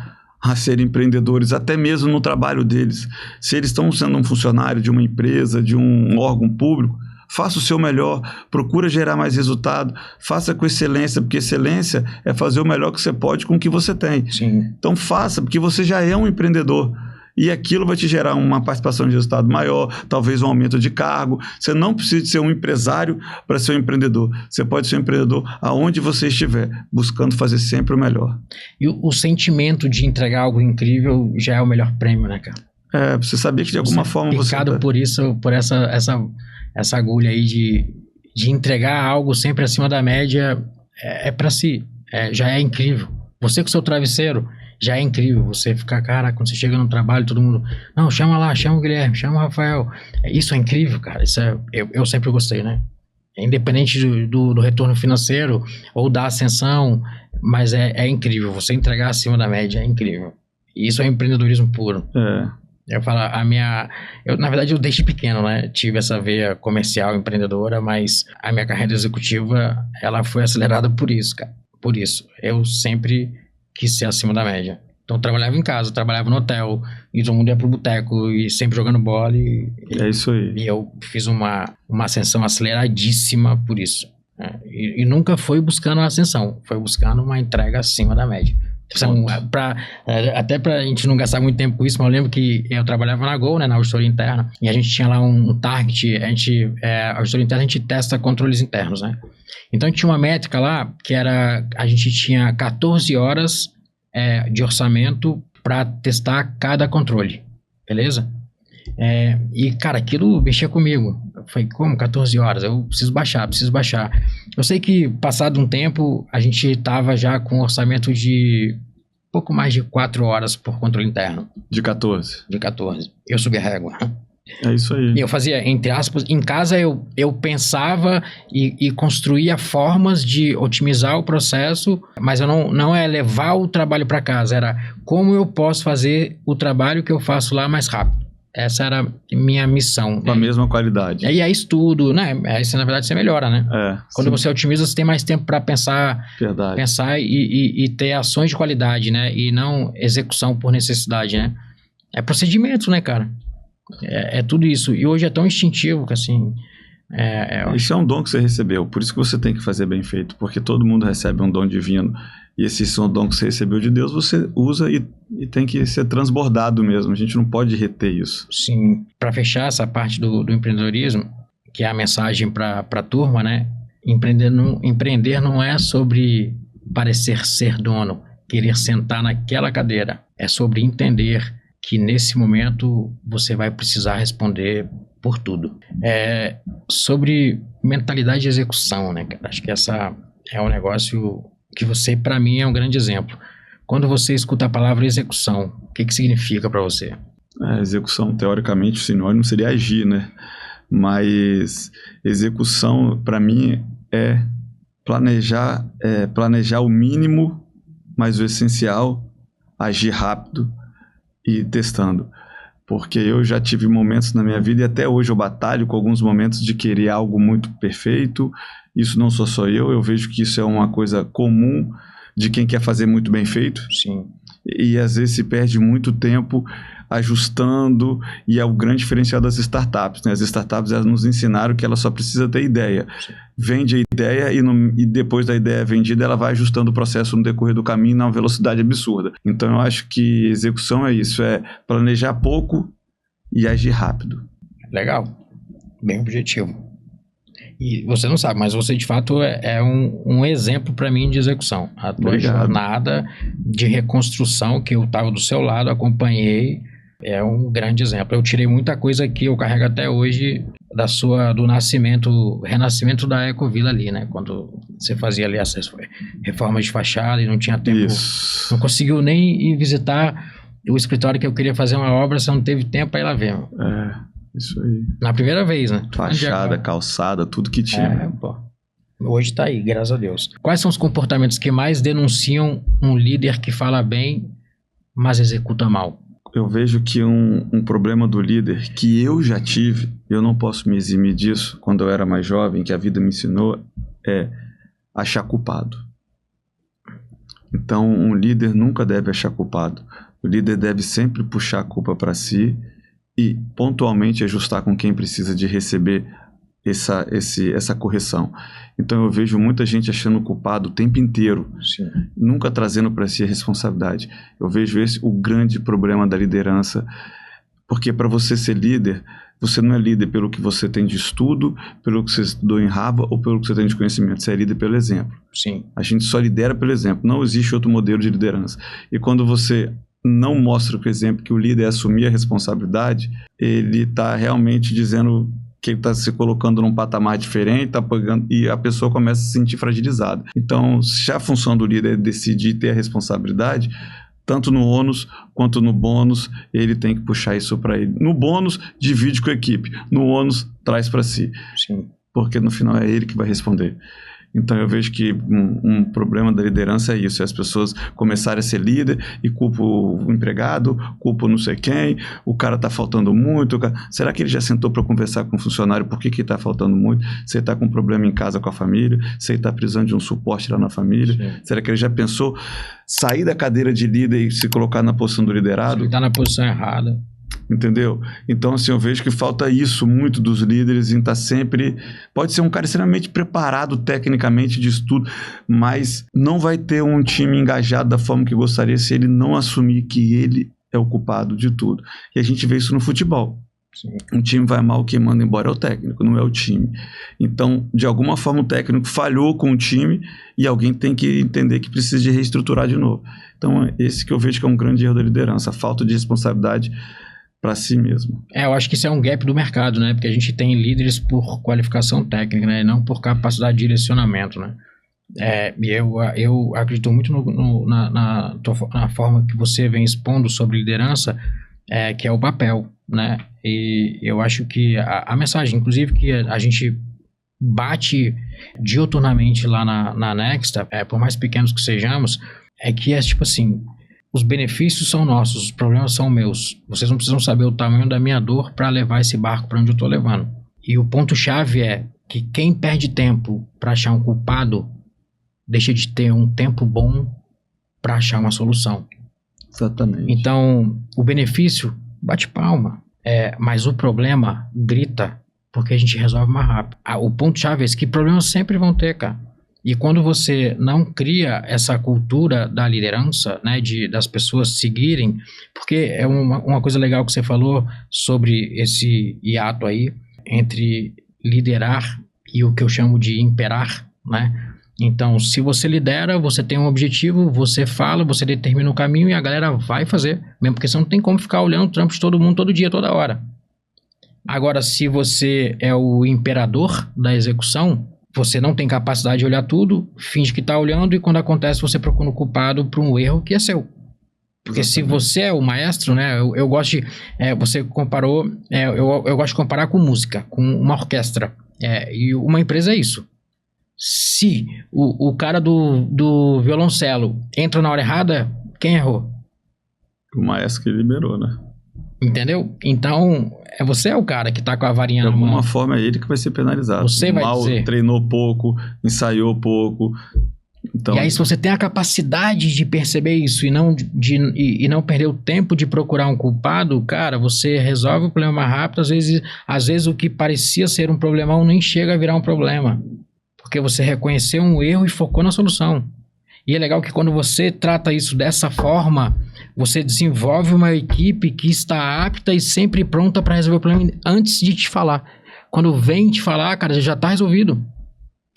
Speaker 3: a serem empreendedores, até mesmo no trabalho deles. Se eles estão sendo um funcionário de uma empresa, de um órgão público, faça o seu melhor, procura gerar mais resultado, faça com excelência, porque excelência é fazer o melhor que você pode com o que você tem. Sim. Então faça, porque você já é um empreendedor. E aquilo vai te gerar uma participação de resultado maior, talvez um aumento de cargo. Você não precisa ser um empresário para ser um empreendedor. Você pode ser um empreendedor aonde você estiver, buscando fazer sempre o melhor.
Speaker 2: E o sentimento de entregar algo incrível já é o melhor prêmio, né, cara?
Speaker 3: Você sabia que de alguma forma você...
Speaker 2: Picado por isso, por essa agulha aí de entregar algo sempre acima da média, é para si. Já é incrível. Você com o seu travesseiro... Já é incrível você ficar, cara, quando você chega no trabalho, todo mundo, não, chama lá, chama o Guilherme, chama o Rafael. Isso é incrível, cara. Isso eu sempre gostei, né? Independente do retorno financeiro ou da ascensão, mas é incrível. Você entregar acima da média é incrível. E isso é empreendedorismo puro. Eu falo, na verdade, eu desde pequeno, né? Tive essa veia comercial, empreendedora, mas a minha carreira executiva, ela foi acelerada por isso, cara. Por isso. Eu sempre quis ser acima da média. Então, eu trabalhava em casa, trabalhava no hotel, e todo mundo ia pro boteco, e sempre jogando bola,
Speaker 3: é isso aí.
Speaker 2: E eu fiz uma ascensão aceleradíssima por isso. Né? E nunca foi buscando uma ascensão, foi buscando uma entrega acima da média. Então, até pra gente não gastar muito tempo com isso, mas eu lembro que eu trabalhava na Gol, né, na auditoria interna, e a gente tinha lá um target, a auditoria interna a gente testa controles internos, né? Então, tinha uma métrica lá que era, a gente tinha 14 horas de orçamento para testar cada controle, beleza? E, cara, aquilo mexia comigo. Eu falei, como 14 horas? Eu preciso baixar. Eu sei que, passado um tempo, a gente estava já com um orçamento de pouco mais de 4 horas por controle interno.
Speaker 3: De 14?
Speaker 2: De 14. Eu subi a régua.
Speaker 3: É isso aí.
Speaker 2: E eu fazia, entre aspas, em casa eu pensava e construía formas de otimizar o processo, mas eu não é levar o trabalho para casa, era como eu posso fazer o trabalho que eu faço lá mais rápido. Essa era a minha missão.
Speaker 3: Com a mesma qualidade.
Speaker 2: E aí estudo, né? Aí, na verdade, você melhora, né? Quando você otimiza, você tem mais tempo para pensar e ter ações de qualidade, né? E não execução por necessidade, né? É procedimento, né, cara? É tudo isso. E hoje é tão instintivo que, assim...
Speaker 3: Isso é um dom que você recebeu. Por isso que você tem que fazer bem feito. Porque todo mundo recebe um dom divino. E esse é um dom que você recebeu de Deus, você usa e tem que ser transbordado mesmo. A gente não pode reter isso.
Speaker 2: Sim. Para fechar essa parte do empreendedorismo, que é a mensagem para a turma, né? Empreender não é sobre parecer ser dono, querer sentar naquela cadeira. É sobre entender que nesse momento você vai precisar responder por tudo. Sobre mentalidade de execução, né, cara? Acho que essa é um negócio que você, para mim, é um grande exemplo. Quando você escuta a palavra execução, o que significa para você?
Speaker 3: Execução, teoricamente, o sinônimo seria agir, né? Mas execução, para mim, é planejar o mínimo, mas o essencial, agir rápido e testando. Porque eu já tive momentos na minha vida, e até hoje eu batalho com alguns momentos de querer algo muito perfeito. Isso não sou só eu vejo que isso é uma coisa comum de quem quer fazer muito bem feito.
Speaker 2: Sim.
Speaker 3: e às vezes se perde muito tempo ajustando, e é o grande diferencial das startups, né? As startups, elas nos ensinaram que ela só precisa ter ideia. Vende a ideia e depois da ideia vendida, ela vai ajustando o processo no decorrer do caminho numa velocidade absurda. Então eu acho que execução é isso, é planejar pouco e agir rápido.
Speaker 2: Legal, bem objetivo. E você não sabe, mas você de fato é um exemplo para mim de execução. A tua jornada de reconstrução, que eu estava do seu lado, acompanhei, é um grande exemplo. Eu tirei muita coisa que eu carrego até hoje do renascimento da Ecovila ali, né? Quando você fazia ali essas reformas de fachada e não tinha tempo,
Speaker 3: Isso.
Speaker 2: Não conseguiu nem ir visitar o escritório que eu queria fazer uma obra, você não teve tempo, aí lá vem.
Speaker 3: Isso aí.
Speaker 2: Na primeira vez, né?
Speaker 3: Fachada, calçada, tudo que tinha.
Speaker 2: Pô. Hoje tá aí, graças a Deus. Quais são os comportamentos que mais denunciam um líder que fala bem, mas executa mal?
Speaker 3: Eu vejo que um problema do líder que eu já tive, eu não posso me eximir disso, quando eu era mais jovem, que a vida me ensinou, é achar culpado. Então, um líder nunca deve achar culpado. O líder deve sempre puxar a culpa para si e pontualmente ajustar com quem precisa de receber essa correção. Então eu vejo muita gente achando culpado o tempo inteiro,
Speaker 2: Sim.
Speaker 3: Nunca trazendo para si a responsabilidade. Eu vejo esse o grande problema da liderança, porque para você ser líder, você não é líder pelo que você tem de estudo, pelo que você estudou em Harvard ou pelo que você tem de conhecimento, você é líder pelo exemplo.
Speaker 2: Sim.
Speaker 3: A gente só lidera pelo exemplo, não existe outro modelo de liderança. E quando você não mostra o exemplo que o líder é assumir a responsabilidade, ele está realmente dizendo que ele está se colocando num patamar diferente, tá pagando, e a pessoa começa a se sentir fragilizada. Então, se a função do líder é decidir ter a responsabilidade, tanto no ônus quanto no bônus, ele tem que puxar isso para ele. No bônus, divide com a equipe. No ônus, traz para si.
Speaker 2: Sim.
Speaker 3: Porque no final é ele que vai responder. Então eu vejo que um problema da liderança é isso, é as pessoas começarem a ser líder e culpam o empregado, culpam não sei quem, o cara está faltando muito, será que ele já sentou para conversar com o funcionário por que está faltando muito? Se ele está com um problema em casa com a família, se ele está precisando de um suporte lá na família, Sim. Será que ele já pensou sair da cadeira de líder e se colocar na posição do liderado?
Speaker 2: Ele está na posição errada.
Speaker 3: Entendeu? Então, assim, eu vejo que falta isso muito dos líderes em estar sempre... Pode ser um cara extremamente preparado tecnicamente de estudo, mas não vai ter um time engajado da forma que gostaria se ele não assumir que ele é o culpado de tudo. E a gente vê isso no futebol. Sim. Um time vai mal, quem manda embora é o técnico, não é o time. Então, de alguma forma, o técnico falhou com o time e alguém tem que entender que precisa de reestruturar de novo. Então, esse que eu vejo que é um grande erro da liderança, a falta de responsabilidade para si mesmo.
Speaker 2: Eu acho que isso é um gap do mercado, né? Porque a gente tem líderes por qualificação técnica, né? E não por capacidade de direcionamento, né? E eu acredito muito na forma que você vem expondo sobre liderança, que é o papel, né? E eu acho que a mensagem, inclusive, que a gente bate diuturnamente lá na Nexta, por mais pequenos que sejamos, é que é tipo assim... Os benefícios são nossos, os problemas são meus. Vocês não precisam saber o tamanho da minha dor para levar esse barco para onde eu estou levando. E o ponto-chave é que quem perde tempo para achar um culpado, deixa de ter um tempo bom para achar uma solução.
Speaker 3: Exatamente.
Speaker 2: Então, o benefício, bate palma. Mas o problema grita, porque a gente resolve mais rápido. O ponto-chave é esse, que problemas sempre vão ter, cara. E quando você não cria essa cultura da liderança, né, das pessoas seguirem, porque é uma coisa legal que você falou sobre esse hiato aí entre liderar e o que eu chamo de imperar, né? Então, se você lidera, você tem um objetivo, você fala, você determina o caminho e a galera vai fazer, mesmo porque você não tem como ficar olhando o trampo de todo mundo todo dia, toda hora. Agora, se você é o imperador da execução, você não tem capacidade de olhar tudo, finge que está olhando e quando acontece você procura o culpado por um erro que é seu. Porque Exatamente. Se você é o maestro, né, eu gosto de... você comparou... eu gosto de comparar com música, com uma orquestra. E uma empresa é isso. Se o cara do violoncelo entra na hora errada, quem errou?
Speaker 3: O maestro que liberou, né?
Speaker 2: Entendeu? Então, você é o cara que tá com a varinha na mão.
Speaker 3: De alguma forma é ele que vai ser penalizado.
Speaker 2: Você vai
Speaker 3: treinou pouco, ensaiou pouco, Então,
Speaker 2: e aí, se você tem a capacidade de perceber isso e não perder o tempo de procurar um culpado, cara, você resolve o problema mais rápido. Às vezes o que parecia ser um problemão nem chega a virar um problema. Porque você reconheceu um erro e focou na solução. E é legal que quando você trata isso dessa forma, você desenvolve uma equipe que está apta e sempre pronta para resolver o problema antes de te falar. Quando vem te falar, cara, já está resolvido.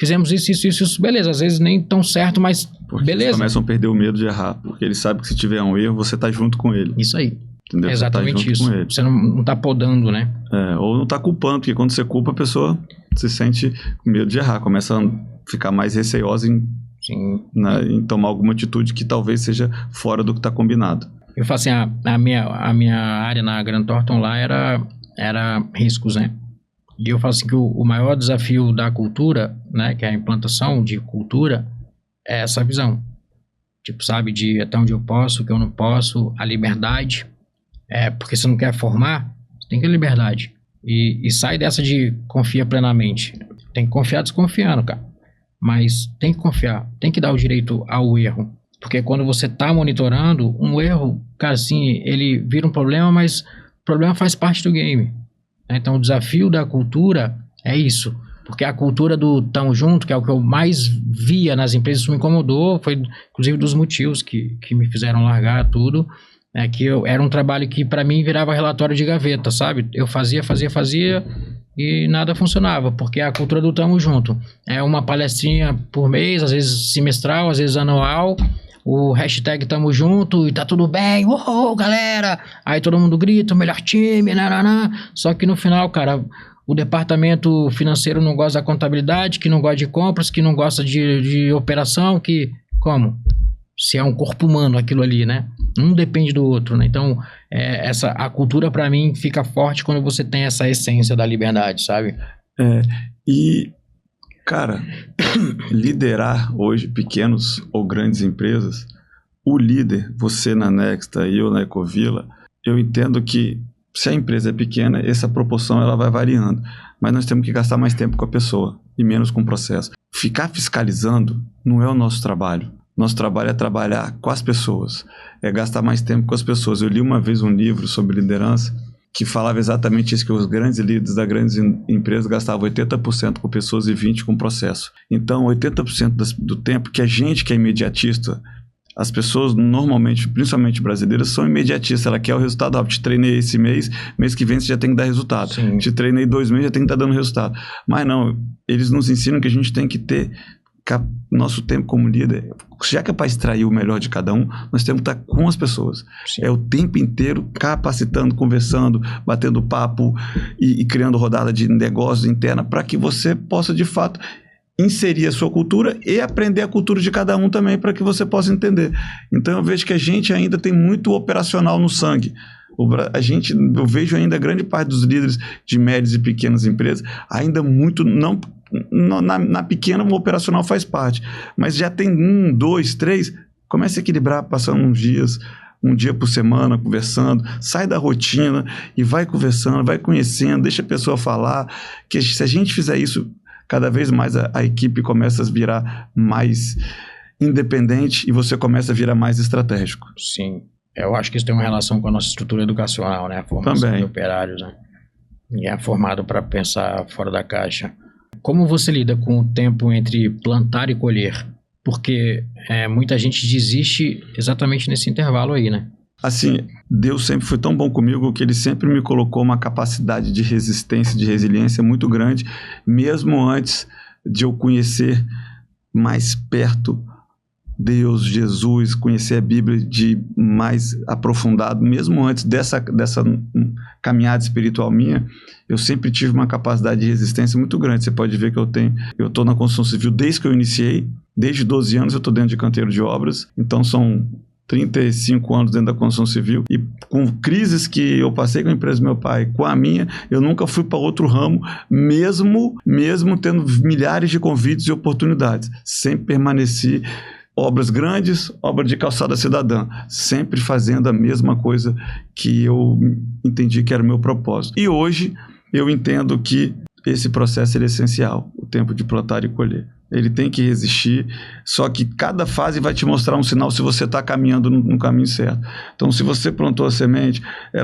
Speaker 2: Fizemos isso, beleza. Às vezes nem tão certo, mas
Speaker 3: porque
Speaker 2: beleza.
Speaker 3: Eles começam a perder o medo de errar, porque eles sabem que se tiver um erro, você tá junto com ele.
Speaker 2: Isso aí.
Speaker 3: Entendeu?
Speaker 2: É exatamente
Speaker 3: você tá
Speaker 2: isso. Você não tá podando, né?
Speaker 3: Ou não tá culpando, porque quando você culpa, a pessoa se sente com medo de errar, começa a ficar mais receosa em tomar alguma atitude que talvez seja fora do que tá combinado.
Speaker 2: Eu falo assim, a minha área na Grant Thornton lá era riscos, né? E eu falo assim que o maior desafio da cultura, né, que é a implantação de cultura, é essa visão. Tipo, sabe, de até onde eu posso, o que eu não posso, a liberdade. Porque você não quer formar, você tem que ter liberdade. E sai dessa de confia plenamente. Tem que confiar desconfiando, cara. Mas tem que confiar, tem que dar o direito ao erro. Porque quando você tá monitorando, um erro, cara, assim, ele vira um problema, mas o problema faz parte do game. Então o desafio da cultura é isso, porque a cultura do tamo junto, que é o que eu mais via nas empresas, isso me incomodou, foi inclusive dos motivos que me fizeram largar tudo, que era um trabalho que para mim virava relatório de gaveta, sabe? Eu fazia e nada funcionava, porque a cultura do tamo junto é uma palestrinha por mês, às vezes semestral, às vezes anual, o hashtag tamo junto e tá tudo bem, uou, galera, aí todo mundo grita, o melhor time, só que no final, cara, o departamento financeiro não gosta da contabilidade, que não gosta de compras, que não gosta de operação, como? Se é um corpo humano aquilo ali, né? Um depende do outro, né? Então, a cultura pra mim fica forte quando você tem essa essência da liberdade, sabe?
Speaker 3: Cara, liderar hoje pequenos ou grandes empresas, o líder, você na Nexta e eu na Ecovilla, eu entendo que se a empresa é pequena, essa proporção ela vai variando, mas nós temos que gastar mais tempo com a pessoa e menos com o processo. Ficar fiscalizando não é o nosso trabalho. Nosso trabalho é trabalhar com as pessoas, é gastar mais tempo com as pessoas. Eu li uma vez um livro sobre liderança que falava exatamente isso, que os grandes líderes das grandes empresas gastavam 80% com pessoas e 20% com processo. Então, 80% do tempo que a gente que é imediatista, as pessoas normalmente, principalmente brasileiras, são imediatistas. Ela quer o resultado. Te treinei esse mês que vem você já tem que dar resultado.
Speaker 2: Sim.
Speaker 3: Te treinei 2 meses, já tem que estar dando resultado. Mas não, eles nos ensinam que a gente tem que ter nosso tempo como líder, já que é para extrair o melhor de cada um, nós temos que estar com as pessoas. Sim. É o tempo inteiro capacitando, conversando, batendo papo e criando rodada de negócios interna para que você possa, de fato, inserir a sua cultura e aprender a cultura de cada um também para que você possa entender. Então eu vejo que a gente ainda tem muito operacional no sangue. Eu vejo ainda grande parte dos líderes de médias e pequenas empresas ainda muito na pequena o operacional faz parte, mas já tem 1, 2, 3, comece a equilibrar, passando uns dias, um dia por semana conversando, sai da rotina e vai conversando, vai conhecendo, deixa a pessoa falar, que se a gente fizer isso, cada vez mais a equipe começa a virar mais independente e você começa a virar mais estratégico.
Speaker 2: Sim, eu acho que isso tem uma relação com a nossa estrutura educacional, né? A formação de operários, né? E é formado para pensar fora da caixa. Como você lida com o tempo entre plantar e colher? Porque muita gente desiste exatamente nesse intervalo aí, né?
Speaker 3: Assim, Deus sempre foi tão bom comigo que Ele sempre me colocou uma capacidade de resistência, de resiliência muito grande, mesmo antes de eu conhecer mais perto Deus, Jesus, conhecer a Bíblia de mais aprofundado, mesmo antes dessa caminhada espiritual minha, eu sempre tive uma capacidade de resistência muito grande. Você pode ver que eu estou na construção civil desde que eu iniciei, desde 12 anos eu estou dentro de canteiro de obras, então são 35 anos dentro da construção civil, e com crises que eu passei com a empresa do meu pai, com a minha, eu nunca fui para outro ramo, mesmo tendo milhares de convites e oportunidades, sempre permaneci obras grandes, obra de calçada cidadã, sempre fazendo a mesma coisa que eu entendi que era o meu propósito. E hoje eu entendo que esse processo é essencial, o tempo de plantar e colher. Ele tem que resistir, só que cada fase vai te mostrar um sinal se você está caminhando no caminho certo. Então, se você plantou a semente,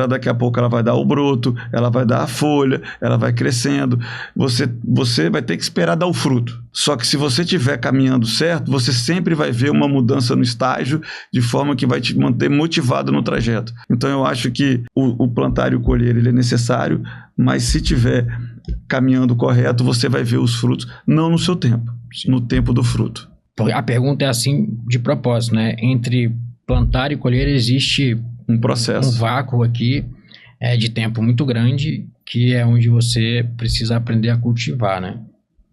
Speaker 3: daqui a pouco ela vai dar o broto, ela vai dar a folha, ela vai crescendo. Você vai ter que esperar dar o fruto. Só que se você estiver caminhando certo, você sempre vai ver uma mudança no estágio, de forma que vai te manter motivado no trajeto. Então, eu acho que o plantar e o colher ele é necessário, mas se tiver caminhando correto, você vai ver os frutos, não no seu tempo. Sim. No tempo do fruto.
Speaker 2: A pergunta é assim de propósito, né? Entre plantar e colher existe
Speaker 3: um processo,
Speaker 2: um vácuo aqui de tempo muito grande, que é onde você precisa aprender a cultivar, né?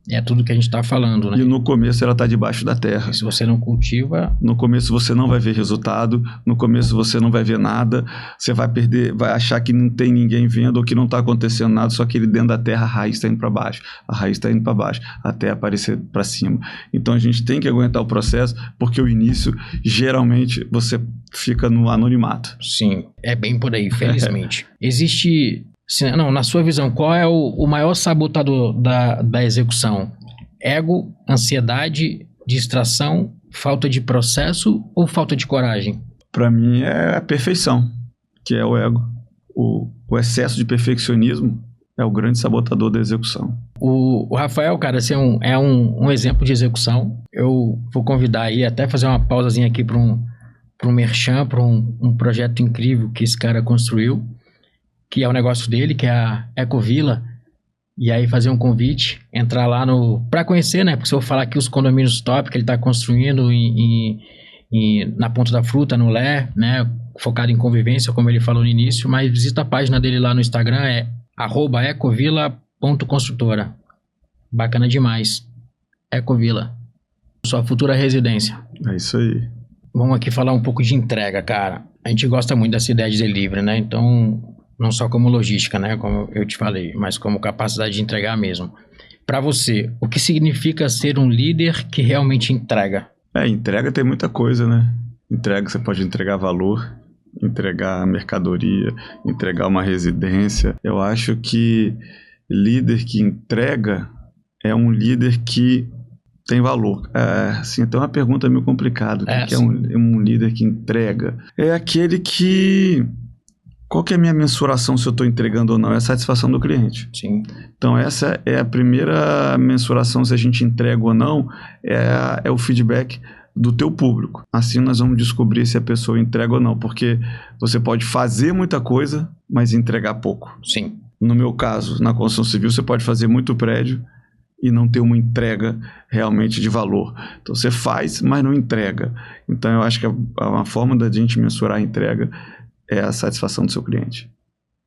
Speaker 2: É tudo que a gente está falando, né?
Speaker 3: E no começo ela está debaixo da terra.
Speaker 2: E se você não cultiva...
Speaker 3: No começo você não vai ver resultado, no começo você não vai ver nada, você vai perder, vai achar que não tem ninguém vendo ou que não está acontecendo nada, só que ele dentro da terra a raiz está indo para baixo, a raiz está indo para baixo, até aparecer para cima. Então a gente tem que aguentar o processo, porque o início, geralmente, você fica no anonimato.
Speaker 2: Sim, é bem por aí, felizmente. Existe... Não, na sua visão, qual é o maior sabotador da execução? Ego, ansiedade, distração, falta de processo ou falta de coragem?
Speaker 3: Para mim é a perfeição, que é o ego. O excesso de perfeccionismo é o grande sabotador da execução.
Speaker 2: O Rafael, cara, assim, é um exemplo de execução. Eu vou convidar aí, até fazer uma pausazinha aqui para um merchan, para um projeto incrível que esse cara construiu, que é o negócio dele, que é a Ecovila, e aí fazer um convite, entrar lá para conhecer, né? Porque se eu falar aqui os condomínios top que ele está construindo na Ponta da Fruta, no Lé, né? Focado em convivência, como ele falou no início, mas visita a página dele lá no Instagram, é @ecovila.construtora. Bacana demais. Ecovila. Sua futura residência.
Speaker 3: É isso aí.
Speaker 2: Vamos aqui falar um pouco de entrega, cara. A gente gosta muito dessa ideia de delivery, né? Então... não só como logística, né, como eu te falei, mas como capacidade de entregar mesmo. Para você, o que significa ser um líder que realmente entrega?
Speaker 3: Entrega tem muita coisa, né? Entrega, você pode entregar valor, entregar mercadoria, entregar uma residência. Eu acho que líder que entrega é um líder que tem valor. Assim, então é uma pergunta meio complicada. O que é um líder que entrega? É aquele que... Qual que é a minha mensuração se eu estou entregando ou não? É a satisfação do cliente.
Speaker 2: Sim.
Speaker 3: Então, essa é a primeira mensuração se a gente entrega ou não, é o feedback do teu público. Assim nós vamos descobrir se a pessoa entrega ou não, porque você pode fazer muita coisa, mas entregar pouco.
Speaker 2: Sim.
Speaker 3: No meu caso, na construção civil, você pode fazer muito prédio e não ter uma entrega realmente de valor. Então, você faz, mas não entrega. Então, eu acho que uma forma da gente mensurar a entrega é a satisfação do seu cliente.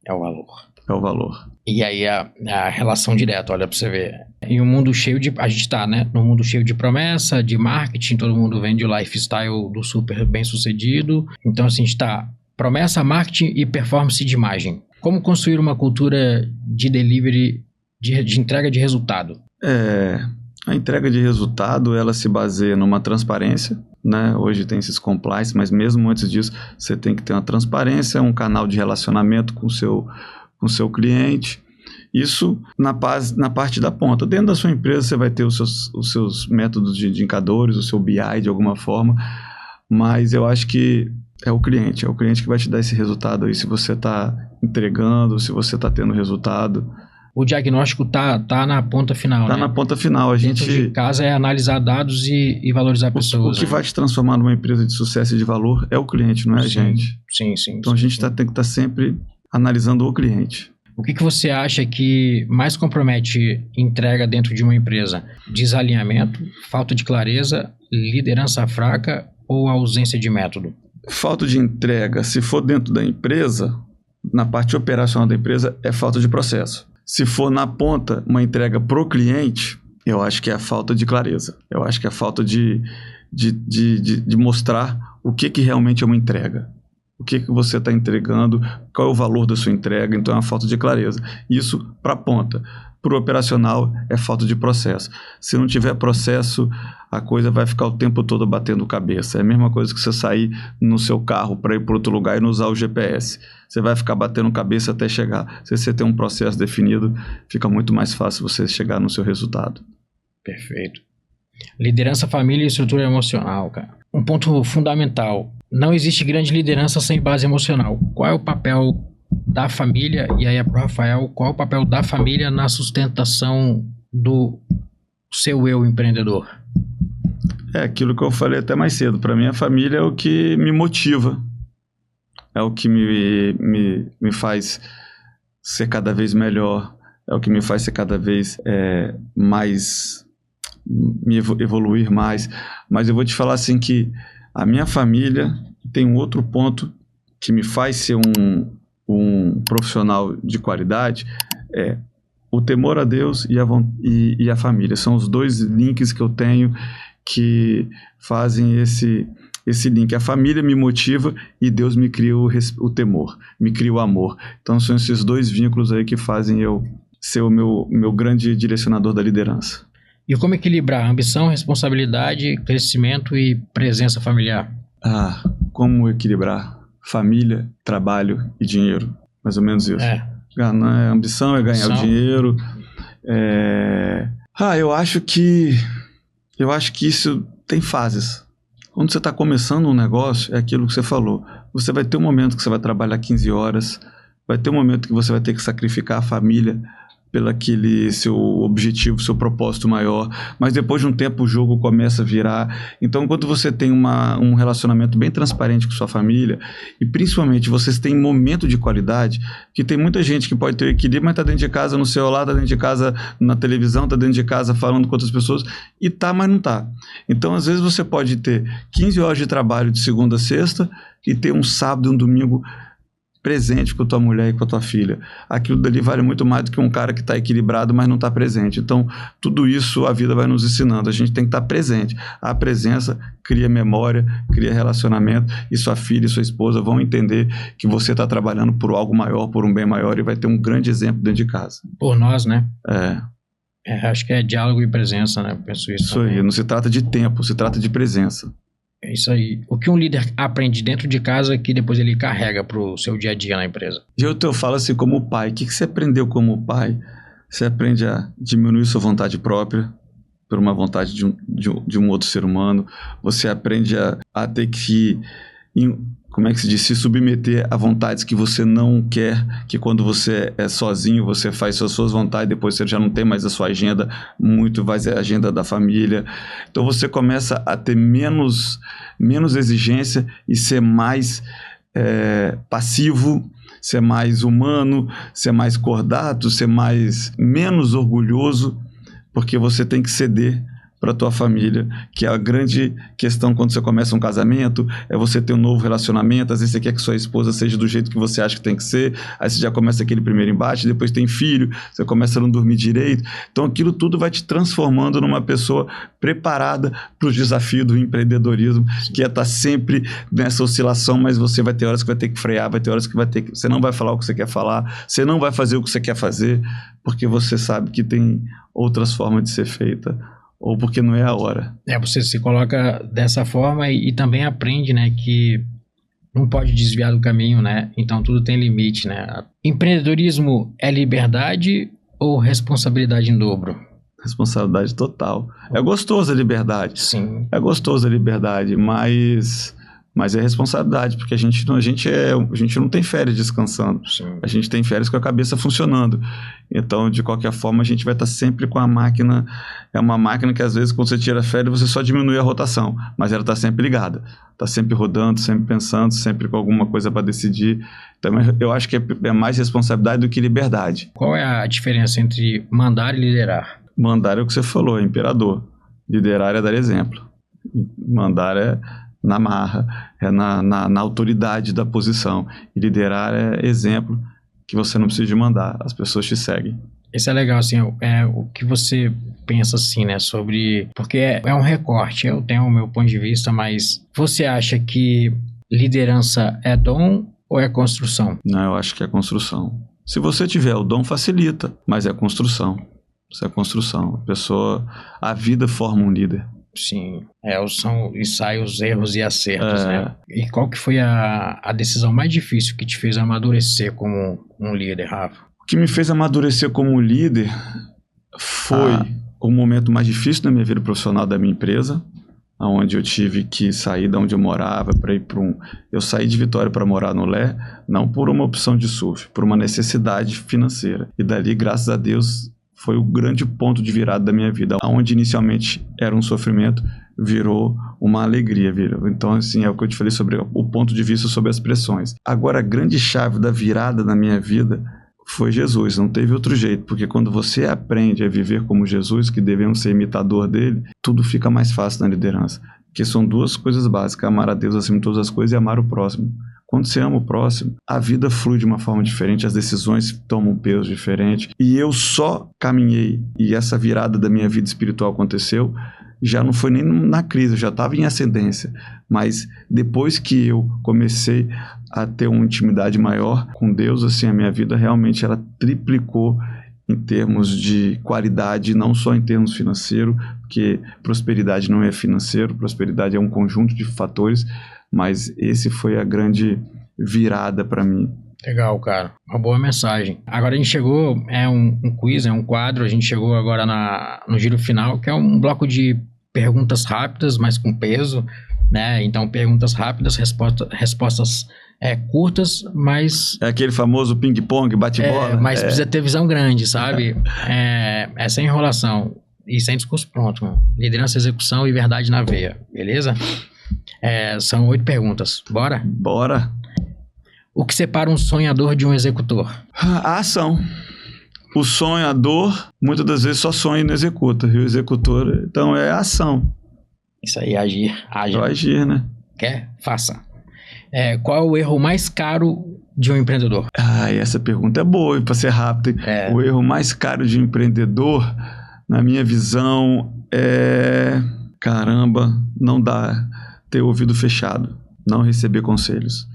Speaker 2: É o valor.
Speaker 3: É o valor.
Speaker 2: E aí a relação direta, olha pra você ver. Em um mundo cheio de... A gente tá, né? Num mundo cheio de promessa, de marketing, todo mundo vende o lifestyle do super bem sucedido. Então, assim, a gente tá... Promessa, marketing e performance de imagem. Como construir uma cultura de delivery, de entrega de resultado?
Speaker 3: A entrega de resultado, ela se baseia numa transparência, né? Hoje tem esses compliance, mas mesmo antes disso, você tem que ter uma transparência, um canal de relacionamento com o seu cliente. Isso na parte da ponta. Dentro da sua empresa, você vai ter os seus métodos de indicadores, o seu BI de alguma forma, mas eu acho que é o cliente que vai te dar esse resultado aí, se você está entregando, se você está tendo resultado.
Speaker 2: O diagnóstico tá na ponta final,
Speaker 3: né? Tá na ponta final.
Speaker 2: Dentro de casa é analisar dados e valorizar pessoas.
Speaker 3: O que vai te transformar numa empresa de sucesso e de valor é o cliente, não é a gente.
Speaker 2: Sim.
Speaker 3: Então a gente tem que estar sempre analisando o cliente.
Speaker 2: O que você acha que mais compromete entrega dentro de uma empresa? Desalinhamento, falta de clareza, liderança fraca ou ausência de método?
Speaker 3: Falta de entrega, se for dentro da empresa, na parte operacional da empresa, é falta de processo. Se for na ponta, uma entrega para o cliente, eu acho que é a falta de clareza. Eu acho que é a falta de mostrar o que realmente é uma entrega. O que você está entregando, qual é o valor da sua entrega, então é uma falta de clareza. Isso para a ponta. Para o operacional é falta de processo. Se não tiver processo, a coisa vai ficar o tempo todo batendo cabeça. É a mesma coisa que você sair no seu carro para ir para outro lugar e não usar o GPS. Você vai ficar batendo cabeça até chegar. Se você tem um processo definido, fica muito mais fácil você chegar no seu resultado.
Speaker 2: Perfeito. Liderança, família e estrutura emocional, cara. Um ponto fundamental. Não existe grande liderança sem base emocional. Qual é o papel da família? E aí é pro Rafael, qual é o papel da família na sustentação do seu eu empreendedor?
Speaker 3: É aquilo que eu falei até mais cedo. Para mim, a família é o que me motiva. É o que me faz ser cada vez melhor. É o que me faz ser cada vez mais... me evoluir mais. Mas eu vou te falar assim que a minha família tem um outro ponto que me faz ser um profissional de qualidade, é o temor a Deus e a família. São os dois links que eu tenho que fazem esse link. A família me motiva e Deus me cria o temor, me cria o amor. Então são esses dois vínculos aí que fazem eu ser o meu grande direcionador da liderança.
Speaker 2: E como equilibrar ambição, responsabilidade, crescimento e presença familiar?
Speaker 3: Como equilibrar família, trabalho e dinheiro. Mais ou menos isso. A ambição é ganhar o dinheiro. Eu acho que isso tem fases. Quando você está começando um negócio, é aquilo que você falou. Você vai ter um momento que você vai trabalhar 15 horas, vai ter um momento que você vai ter que sacrificar a família pelo aquele seu objetivo, seu propósito maior, mas depois de um tempo o jogo começa a virar. Então, quando você tem um relacionamento bem transparente com sua família, e principalmente vocês têm momento de qualidade, que tem muita gente que pode ter equilíbrio, mas está dentro de casa no celular, está dentro de casa na televisão, está dentro de casa falando com outras pessoas, e mas não está. Então, às vezes você pode ter 15 horas de trabalho de segunda a sexta, e ter um sábado e um domingo presente com a tua mulher e com a tua filha. Aquilo dali vale muito mais do que um cara que está equilibrado, mas não está presente. Então, tudo isso a vida vai nos ensinando. A gente tem que estar presente. A presença cria memória, cria relacionamento, e sua filha e sua esposa vão entender que você está trabalhando por algo maior, por um bem maior, e vai ter um grande exemplo dentro de casa.
Speaker 2: Por nós, né? Acho que é diálogo e presença, né? Eu penso isso
Speaker 3: aí. Não se trata de tempo, se trata de presença.
Speaker 2: É isso aí. O que um líder aprende dentro de casa que depois ele carrega pro seu dia a dia na empresa?
Speaker 3: Eu falo assim, como pai. O que você aprendeu como pai? Você aprende a diminuir sua vontade própria por uma vontade de um outro ser humano. Você aprende a ter que... como é que se diz? Se submeter a vontades que você não quer, que quando você é sozinho, você faz suas vontades, depois você já não tem mais a sua agenda, muito vai ser a agenda da família. Então você começa a ter menos exigência e ser mais passivo, ser mais humano, ser mais cordato, ser menos orgulhoso, porque você tem que ceder para a tua família, que é a grande questão quando você começa um casamento, é você ter um novo relacionamento. Às vezes você quer que sua esposa seja do jeito que você acha que tem que ser, aí você já começa aquele primeiro embate, depois tem filho, você começa a não dormir direito. Então aquilo tudo vai te transformando numa pessoa preparada para o desafio do empreendedorismo, que é estar sempre nessa oscilação, mas você vai ter horas que vai ter que frear, vai ter horas que você não vai falar o que você quer falar, você não vai fazer o que você quer fazer, porque você sabe que tem outras formas de ser feita, ou porque não é a hora.
Speaker 2: Você se coloca dessa forma e também aprende, né, que não pode desviar do caminho, né? Então tudo tem limite, né? Empreendedorismo é liberdade ou responsabilidade em dobro?
Speaker 3: Responsabilidade total. É gostoso a liberdade.
Speaker 2: Sim.
Speaker 3: É gostoso a liberdade, mas é responsabilidade, porque a gente não tem férias descansando.
Speaker 2: Sim.
Speaker 3: A gente tem férias com a cabeça funcionando. Então, de qualquer forma, a gente vai estar sempre com a máquina. É uma máquina que, às vezes, quando você tira férias, você só diminui a rotação, mas ela está sempre ligada. Está sempre rodando, sempre pensando, sempre com alguma coisa para decidir. Então, eu acho que é mais responsabilidade do que liberdade.
Speaker 2: Qual é a diferença entre mandar e liderar?
Speaker 3: Mandar é o que você falou, é imperador. Liderar é dar exemplo. Mandar é na marra, é na autoridade da posição. E liderar é exemplo, que você não precisa de mandar, as pessoas te seguem.
Speaker 2: Isso é legal, assim, o que você pensa, assim, né, sobre... Porque é um recorte, eu tenho o meu ponto de vista, mas você acha que liderança é dom ou é construção?
Speaker 3: Não, eu acho que é construção. Se você tiver o dom, facilita, mas é construção. Isso é construção. A vida forma um líder.
Speaker 2: Sim, são ensaios, erros e acertos, né? E qual que foi a decisão mais difícil que te fez amadurecer como um líder, Rafa?
Speaker 3: O que me fez amadurecer como líder foi o momento mais difícil da minha vida profissional da minha empresa, onde eu tive que sair de onde eu morava para ir para Eu saí de Vitória para morar no Lé, não por uma opção de surf, por uma necessidade financeira. E dali, graças a Deus, foi o grande ponto de virada da minha vida. Onde inicialmente era um sofrimento, virou uma alegria. Então, assim, é o que eu te falei sobre o ponto de vista sobre as pressões. Agora, a grande chave da virada na minha vida foi Jesus, não teve outro jeito, porque quando você aprende a viver como Jesus, que devemos ser imitador dele, tudo fica mais fácil na liderança, porque são duas coisas básicas, amar a Deus acima de todas as coisas e amar o próximo. Quando você ama o próximo, a vida flui de uma forma diferente, as decisões tomam um peso diferente, e eu só caminhei, e essa virada da minha vida espiritual aconteceu, já não foi nem na crise, eu já estava em ascendência, mas depois que eu comecei a ter uma intimidade maior com Deus, assim, a minha vida realmente ela triplicou em termos de qualidade, não só em termos financeiros, porque prosperidade não é financeiro, prosperidade é um conjunto de fatores, mas esse foi a grande virada para mim.
Speaker 2: Legal, cara. Uma boa mensagem. Agora a gente chegou, é um quiz, é um quadro, a gente chegou agora no giro final, que é um bloco de perguntas rápidas, mas com peso, né? Então, perguntas rápidas, respostas curtas, mas... É
Speaker 3: aquele famoso ping-pong, bate-bola?
Speaker 2: Mas precisa ter visão grande, sabe? É sem enrolação e sem discurso pronto, mano. Liderança, execução e verdade na veia, beleza? São 8 perguntas. Bora?
Speaker 3: Bora.
Speaker 2: O que separa um sonhador de um executor?
Speaker 3: A ação. O sonhador, muitas das vezes, só sonha e não executa. E o executor, então, é a ação.
Speaker 2: Isso aí, agir.
Speaker 3: Só agir, né?
Speaker 2: Quer? Faça. Qual é o erro mais caro de um empreendedor?
Speaker 3: Essa pergunta é boa, para ser rápido. O erro mais caro de um empreendedor, na minha visão, não dá ter ouvido fechado, não receber conselhos.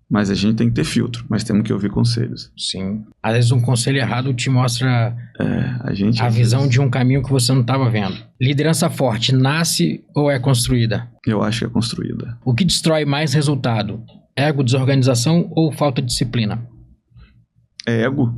Speaker 3: Mas a gente tem que ter filtro, mas temos que ouvir conselhos.
Speaker 2: Sim. Às vezes um conselho errado te mostra a visão de um caminho que você não estava vendo. Liderança forte nasce ou é construída?
Speaker 3: Eu acho que é construída.
Speaker 2: O que destrói mais resultado? Ego, desorganização ou falta de disciplina?
Speaker 3: Ego.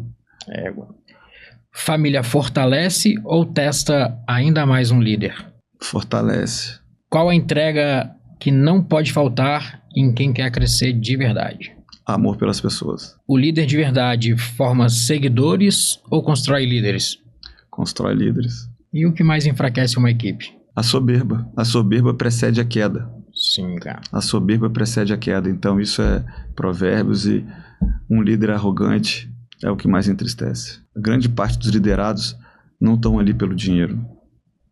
Speaker 2: Família fortalece ou testa ainda mais um líder?
Speaker 3: Fortalece.
Speaker 2: Qual a entrega que não pode faltar em quem quer crescer de verdade?
Speaker 3: Amor pelas pessoas.
Speaker 2: O líder de verdade forma seguidores ou constrói líderes?
Speaker 3: Constrói líderes.
Speaker 2: E o que mais enfraquece uma equipe?
Speaker 3: A soberba. A soberba precede a queda.
Speaker 2: Sim, cara.
Speaker 3: A soberba precede a queda. Então isso é Provérbios, e um líder arrogante é o que mais entristece. A grande parte dos liderados não estão ali pelo dinheiro.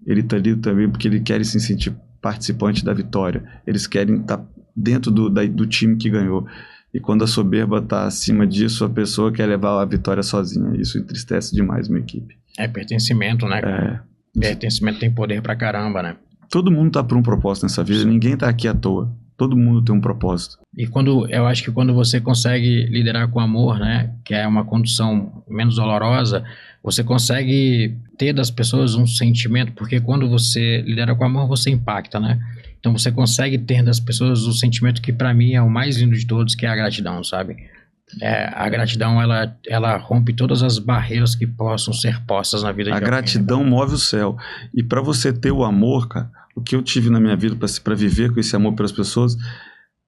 Speaker 3: Ele está ali também porque ele quer se sentir participante da vitória. Eles querem estar dentro do time que ganhou. E quando a soberba está acima disso, a pessoa quer levar a vitória sozinha. Isso entristece demais uma equipe.
Speaker 2: Pertencimento, né? Pertencimento tem poder pra caramba, né?
Speaker 3: Todo mundo tá por um propósito nessa vida. Sim. Ninguém tá aqui à toa. Todo mundo tem um propósito.
Speaker 2: E eu acho que quando você consegue liderar com amor, né? Que é uma condução menos dolorosa, você consegue ter das pessoas um sentimento, porque quando você lidera com amor, você impacta, né? Então você consegue ter das pessoas o sentimento que para mim é o mais lindo de todos, que é a gratidão, sabe? A gratidão, ela rompe todas as barreiras que possam ser postas na vida de alguém. A
Speaker 3: gratidão move o céu. E para você ter o amor, cara, o que eu tive na minha vida para viver com esse amor pelas pessoas,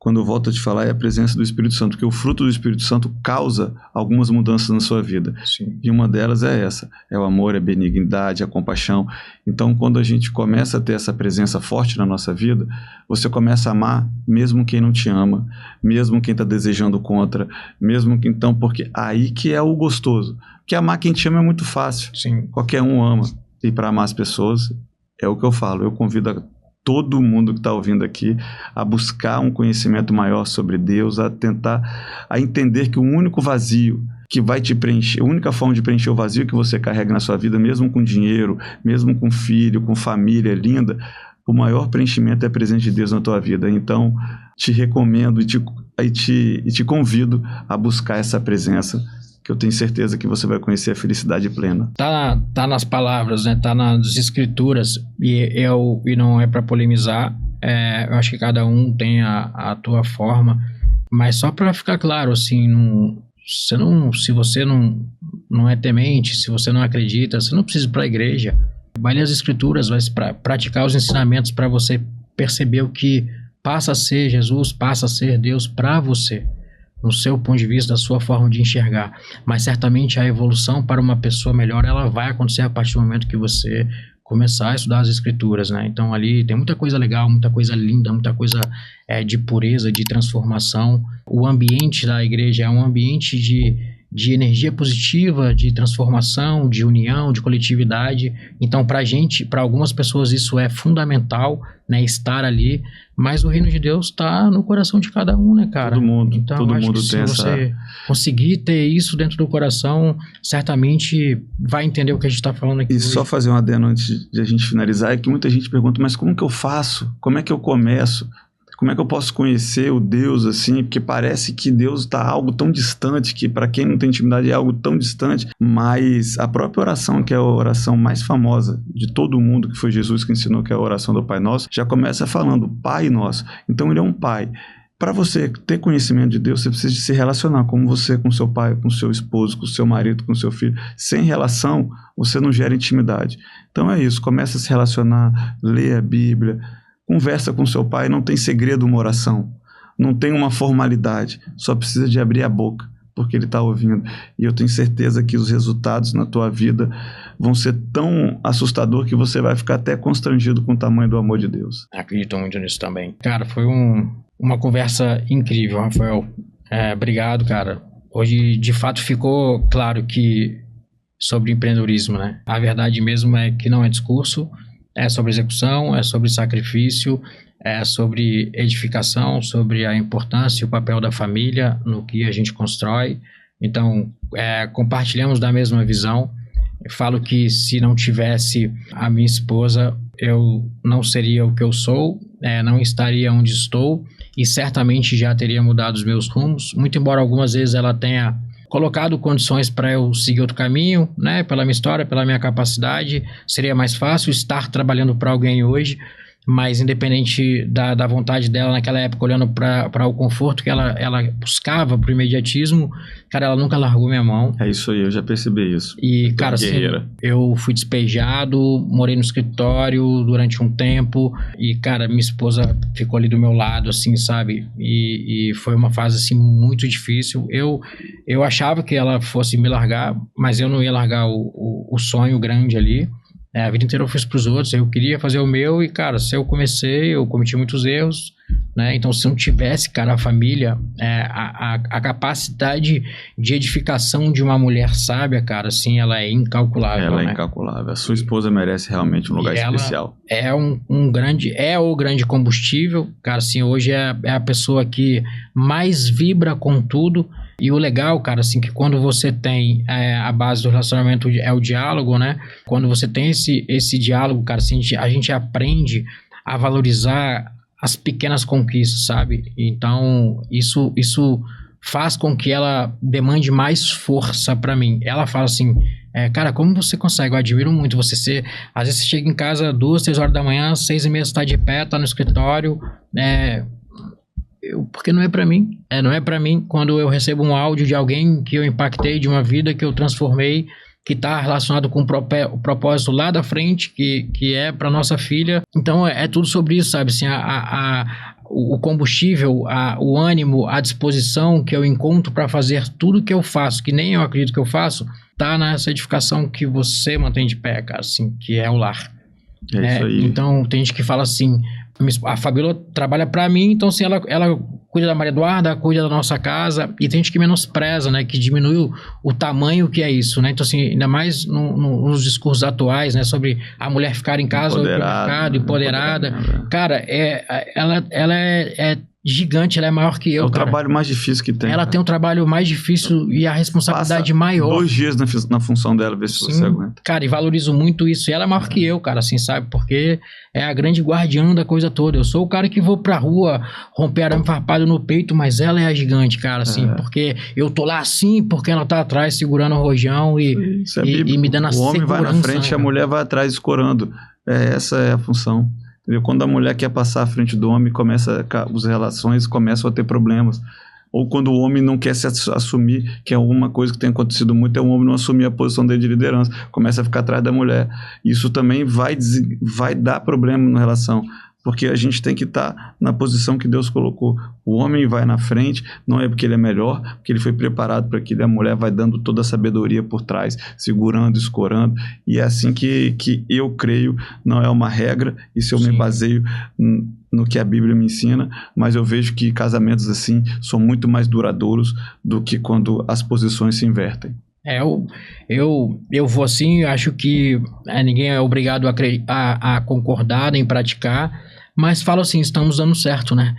Speaker 3: quando eu volto a te falar, é a presença do Espírito Santo, porque o fruto do Espírito Santo causa algumas mudanças na sua vida.
Speaker 2: Sim.
Speaker 3: E uma delas é essa, é o amor, é a benignidade, a compaixão. Então, quando a gente começa a ter essa presença forte na nossa vida, você começa a amar mesmo quem não te ama, mesmo quem está desejando contra, mesmo que então, porque aí que é o gostoso. Porque amar quem te ama é muito fácil.
Speaker 2: Sim.
Speaker 3: Qualquer um ama. E para amar as pessoas, é o que eu falo, eu convido todo mundo que está ouvindo aqui a buscar um conhecimento maior sobre Deus, a entender que o único vazio que vai te preencher, a única forma de preencher o vazio que você carrega na sua vida, mesmo com dinheiro, mesmo com filho, com família linda, o maior preenchimento é a presença de Deus na tua vida. Então, te recomendo e te convido a buscar essa presença, que eu tenho certeza que você vai conhecer a felicidade plena.
Speaker 2: Tá nas palavras, né? Tá nas escrituras, e não é para polemizar, eu acho que cada um tem a tua forma, mas só para ficar claro, assim, se você não é temente, se você não acredita, você não precisa ir para a igreja. vai ler as escrituras, vai praticar os ensinamentos para você perceber o que passa a ser Jesus, passa a ser Deus para você, no seu ponto de vista, da sua forma de enxergar. Mas certamente a evolução para uma pessoa melhor, ela vai acontecer a partir do momento que você começar a estudar as escrituras, né? Então ali tem muita coisa legal, muita coisa linda, muita coisa de pureza, de transformação. O ambiente da igreja é um ambiente de energia positiva, de transformação, de união, de coletividade. Então, para algumas pessoas isso é fundamental, né, estar ali, mas o reino de Deus está no coração de cada um, né, cara?
Speaker 3: Todo mundo
Speaker 2: que
Speaker 3: tem
Speaker 2: se você conseguir ter isso dentro do coração, certamente vai entender o que a gente está falando aqui.
Speaker 3: E só fazer um adendo antes de a gente finalizar, é que muita gente pergunta, mas como que eu faço? Como é que eu começo? Como é que eu posso conhecer o Deus assim? Porque parece que Deus está algo tão distante, que para quem não tem intimidade é algo tão distante, mas a própria oração, que é a oração mais famosa de todo mundo, que foi Jesus que ensinou, que é a oração do Pai Nosso, já começa falando Pai Nosso. Então ele é um Pai. Para você ter conhecimento de Deus, você precisa de se relacionar, como você com seu pai, com seu esposo, com seu marido, com seu filho. Sem relação, você não gera intimidade. Então é isso, começa a se relacionar, lê a Bíblia, conversa com seu pai, não tem segredo uma oração, não tem uma formalidade, só precisa de abrir a boca, porque ele está ouvindo. E eu tenho certeza que os resultados na tua vida vão ser tão assustador que você vai ficar até constrangido com o tamanho do amor de Deus.
Speaker 2: Acredito muito nisso também. Cara, foi uma conversa incrível, Rafael. Obrigado, cara. Hoje, de fato, ficou claro que sobre empreendedorismo, né? A verdade mesmo é que não é discurso, é sobre execução, é sobre sacrifício, é sobre edificação, sobre a importância e o papel da família no que a gente constrói. Então, compartilhamos da mesma visão. Eu falo que se não tivesse a minha esposa, eu não seria o que eu sou, não estaria onde estou e certamente já teria mudado os meus rumos, muito embora algumas vezes ela tenha colocado condições para eu seguir outro caminho, né? Pela minha história, pela minha capacidade, seria mais fácil estar trabalhando para alguém hoje, mas independente da vontade dela naquela época, olhando para o conforto que ela buscava, para o imediatismo, cara, ela nunca largou minha mão.
Speaker 3: É isso aí, eu já percebi isso.
Speaker 2: E, cara, assim, eu fui despejado, morei no escritório durante um tempo e, cara, minha esposa ficou ali do meu lado, assim, sabe? E foi uma fase, assim, muito difícil. Eu achava que ela fosse me largar, mas eu não ia largar o sonho grande ali. A vida inteira eu fiz pros outros, eu queria fazer o meu e, cara, se eu cometi muitos erros, né? Então, se não tivesse, cara, a família, a capacidade de edificação de uma mulher sábia, cara, assim, ela é incalculável.
Speaker 3: Ela
Speaker 2: né?
Speaker 3: É incalculável. A sua esposa merece realmente um lugar especial.
Speaker 2: É o grande combustível, cara, assim, hoje é a pessoa que mais vibra com tudo. E o legal, cara, assim, que quando você tem a base do relacionamento é o diálogo, né? Quando você tem esse diálogo, cara, assim, a gente aprende a valorizar as pequenas conquistas, sabe? Então, isso faz com que ela demande mais força pra mim. Ela fala assim, cara, como você consegue? Eu admiro muito você às vezes você chega em casa 2, 3 horas da manhã, 6h30 você tá de pé, tá no escritório, porque não é pra mim. Não é pra mim quando eu recebo um áudio de alguém que eu impactei, de uma vida que eu transformei, que está relacionado com o propósito lá da frente, que é para nossa filha. Então é tudo sobre isso, sabe? Assim, o combustível, o ânimo, a disposição que eu encontro para fazer tudo que eu faço, que nem eu acredito que eu faço, tá nessa edificação que você mantém de pé, cara, assim, que é o lar.
Speaker 3: Isso aí.
Speaker 2: Então tem gente que fala assim, a Fabíola trabalha para mim, então assim, ela cuida da Maria Eduarda, cuida da nossa casa, e tem gente que menospreza, né, que diminui o tamanho que é isso, né, então assim, ainda mais nos discursos atuais, né, sobre a mulher ficar em casa, empoderada, cara, ela é gigante, ela é maior que eu,
Speaker 3: É o trabalho mais difícil que tem.
Speaker 2: Ela tem um trabalho mais difícil e a responsabilidade maior.
Speaker 3: 2 dias na função dela, ver se você aguenta.
Speaker 2: Cara, e valorizo muito isso. E ela é maior que eu, cara, assim, sabe? Porque é a grande guardiã da coisa toda. Eu sou o cara que vou pra rua romper arame farpado no peito, mas ela é a gigante, cara, assim, porque eu tô lá assim, porque ela tá atrás segurando o rojão e me dando a segurança.
Speaker 3: O homem vai na frente e a mulher vai atrás escorando. Essa é a função. Entendeu? Quando a mulher quer passar à frente do homem, as relações começam a ter problemas. Ou quando o homem não quer se assumir, que é uma coisa que tem acontecido muito, é o homem não assumir a posição dele de liderança, começa a ficar atrás da mulher. Isso também vai dar problema na relação, porque a gente tem que estar na posição que Deus colocou. O homem vai na frente, não é porque ele é melhor, porque ele foi preparado para aquilo, a mulher vai dando toda a sabedoria por trás, segurando, escorando, e é assim que eu creio, não é uma regra, isso eu me baseio no que a Bíblia me ensina, mas eu vejo que casamentos assim são muito mais duradouros do que quando as posições se invertem.
Speaker 2: Eu vou assim, acho que ninguém é obrigado a concordar em praticar, mas falo assim, estamos dando certo, né?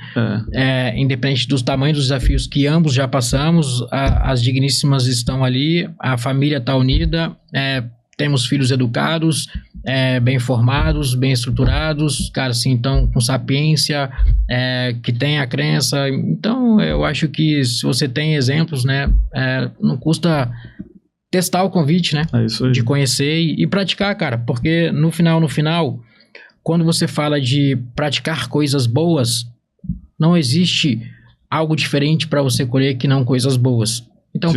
Speaker 2: Independente dos tamanhos dos desafios que ambos já passamos, as digníssimas estão ali, a família está unida, temos filhos educados, bem formados, bem estruturados, cara, assim, então com sapiência, que tem a crença. Então, eu acho que se você tem exemplos, né, não custa testar o convite, né?
Speaker 3: É isso aí.
Speaker 2: De conhecer e praticar, cara, porque no final, quando você fala de praticar coisas boas, não existe algo diferente para você colher que não coisas boas. Então,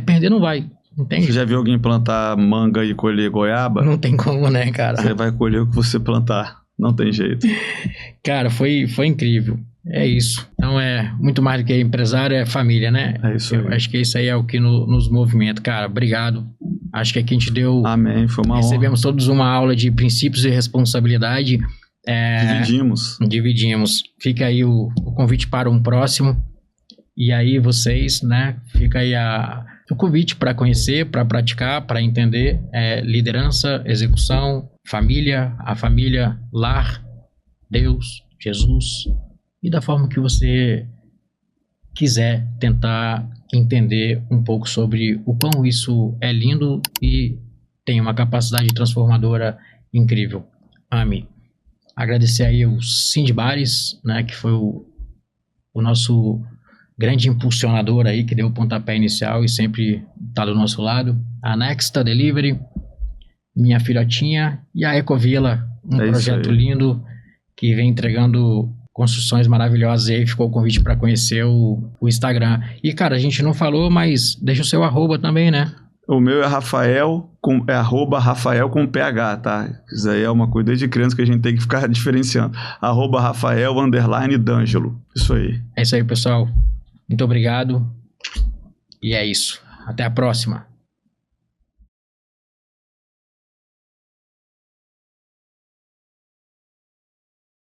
Speaker 2: perder não vai. Entende?
Speaker 3: Você já viu alguém plantar manga e colher goiaba?
Speaker 2: Não tem como, né, cara?
Speaker 3: Você vai colher o que você plantar. Não tem jeito.
Speaker 2: Cara, foi incrível. É isso. Então é muito mais do que empresário, é família, né?
Speaker 3: É isso aí.
Speaker 2: Eu acho que isso aí é o que nos movimenta. Cara, obrigado. Acho que aqui a gente deu...
Speaker 3: Amém, foi uma honra.
Speaker 2: Recebemos todos uma aula de princípios e responsabilidade. Dividimos. Fica aí o convite para um próximo. E aí vocês, né? Fica aí o convite para conhecer, para praticar, para entender liderança, execução, família, a família, lar, Deus, Jesus, e da forma que você quiser tentar entender um pouco sobre o quão isso é lindo e tem uma capacidade transformadora incrível. Amém. Agradecer aí o Cindy Bares, né, que foi o nosso grande impulsionador aí, que deu o pontapé inicial e sempre está do nosso lado. A Nexta Delivery, minha filhotinha, e a Ecovila, um projeto lindo que vem entregando construções maravilhosas. E aí ficou o convite para conhecer o Instagram. E, cara, a gente não falou, mas deixa o seu @ também, né?
Speaker 3: O meu é Rafael, @Rafael com PH, tá? Isso aí é uma coisa desde criança que a gente tem que ficar diferenciando. @Rafael_D'Angelo. Isso aí.
Speaker 2: É isso aí, pessoal. Muito obrigado. E é isso. Até a próxima.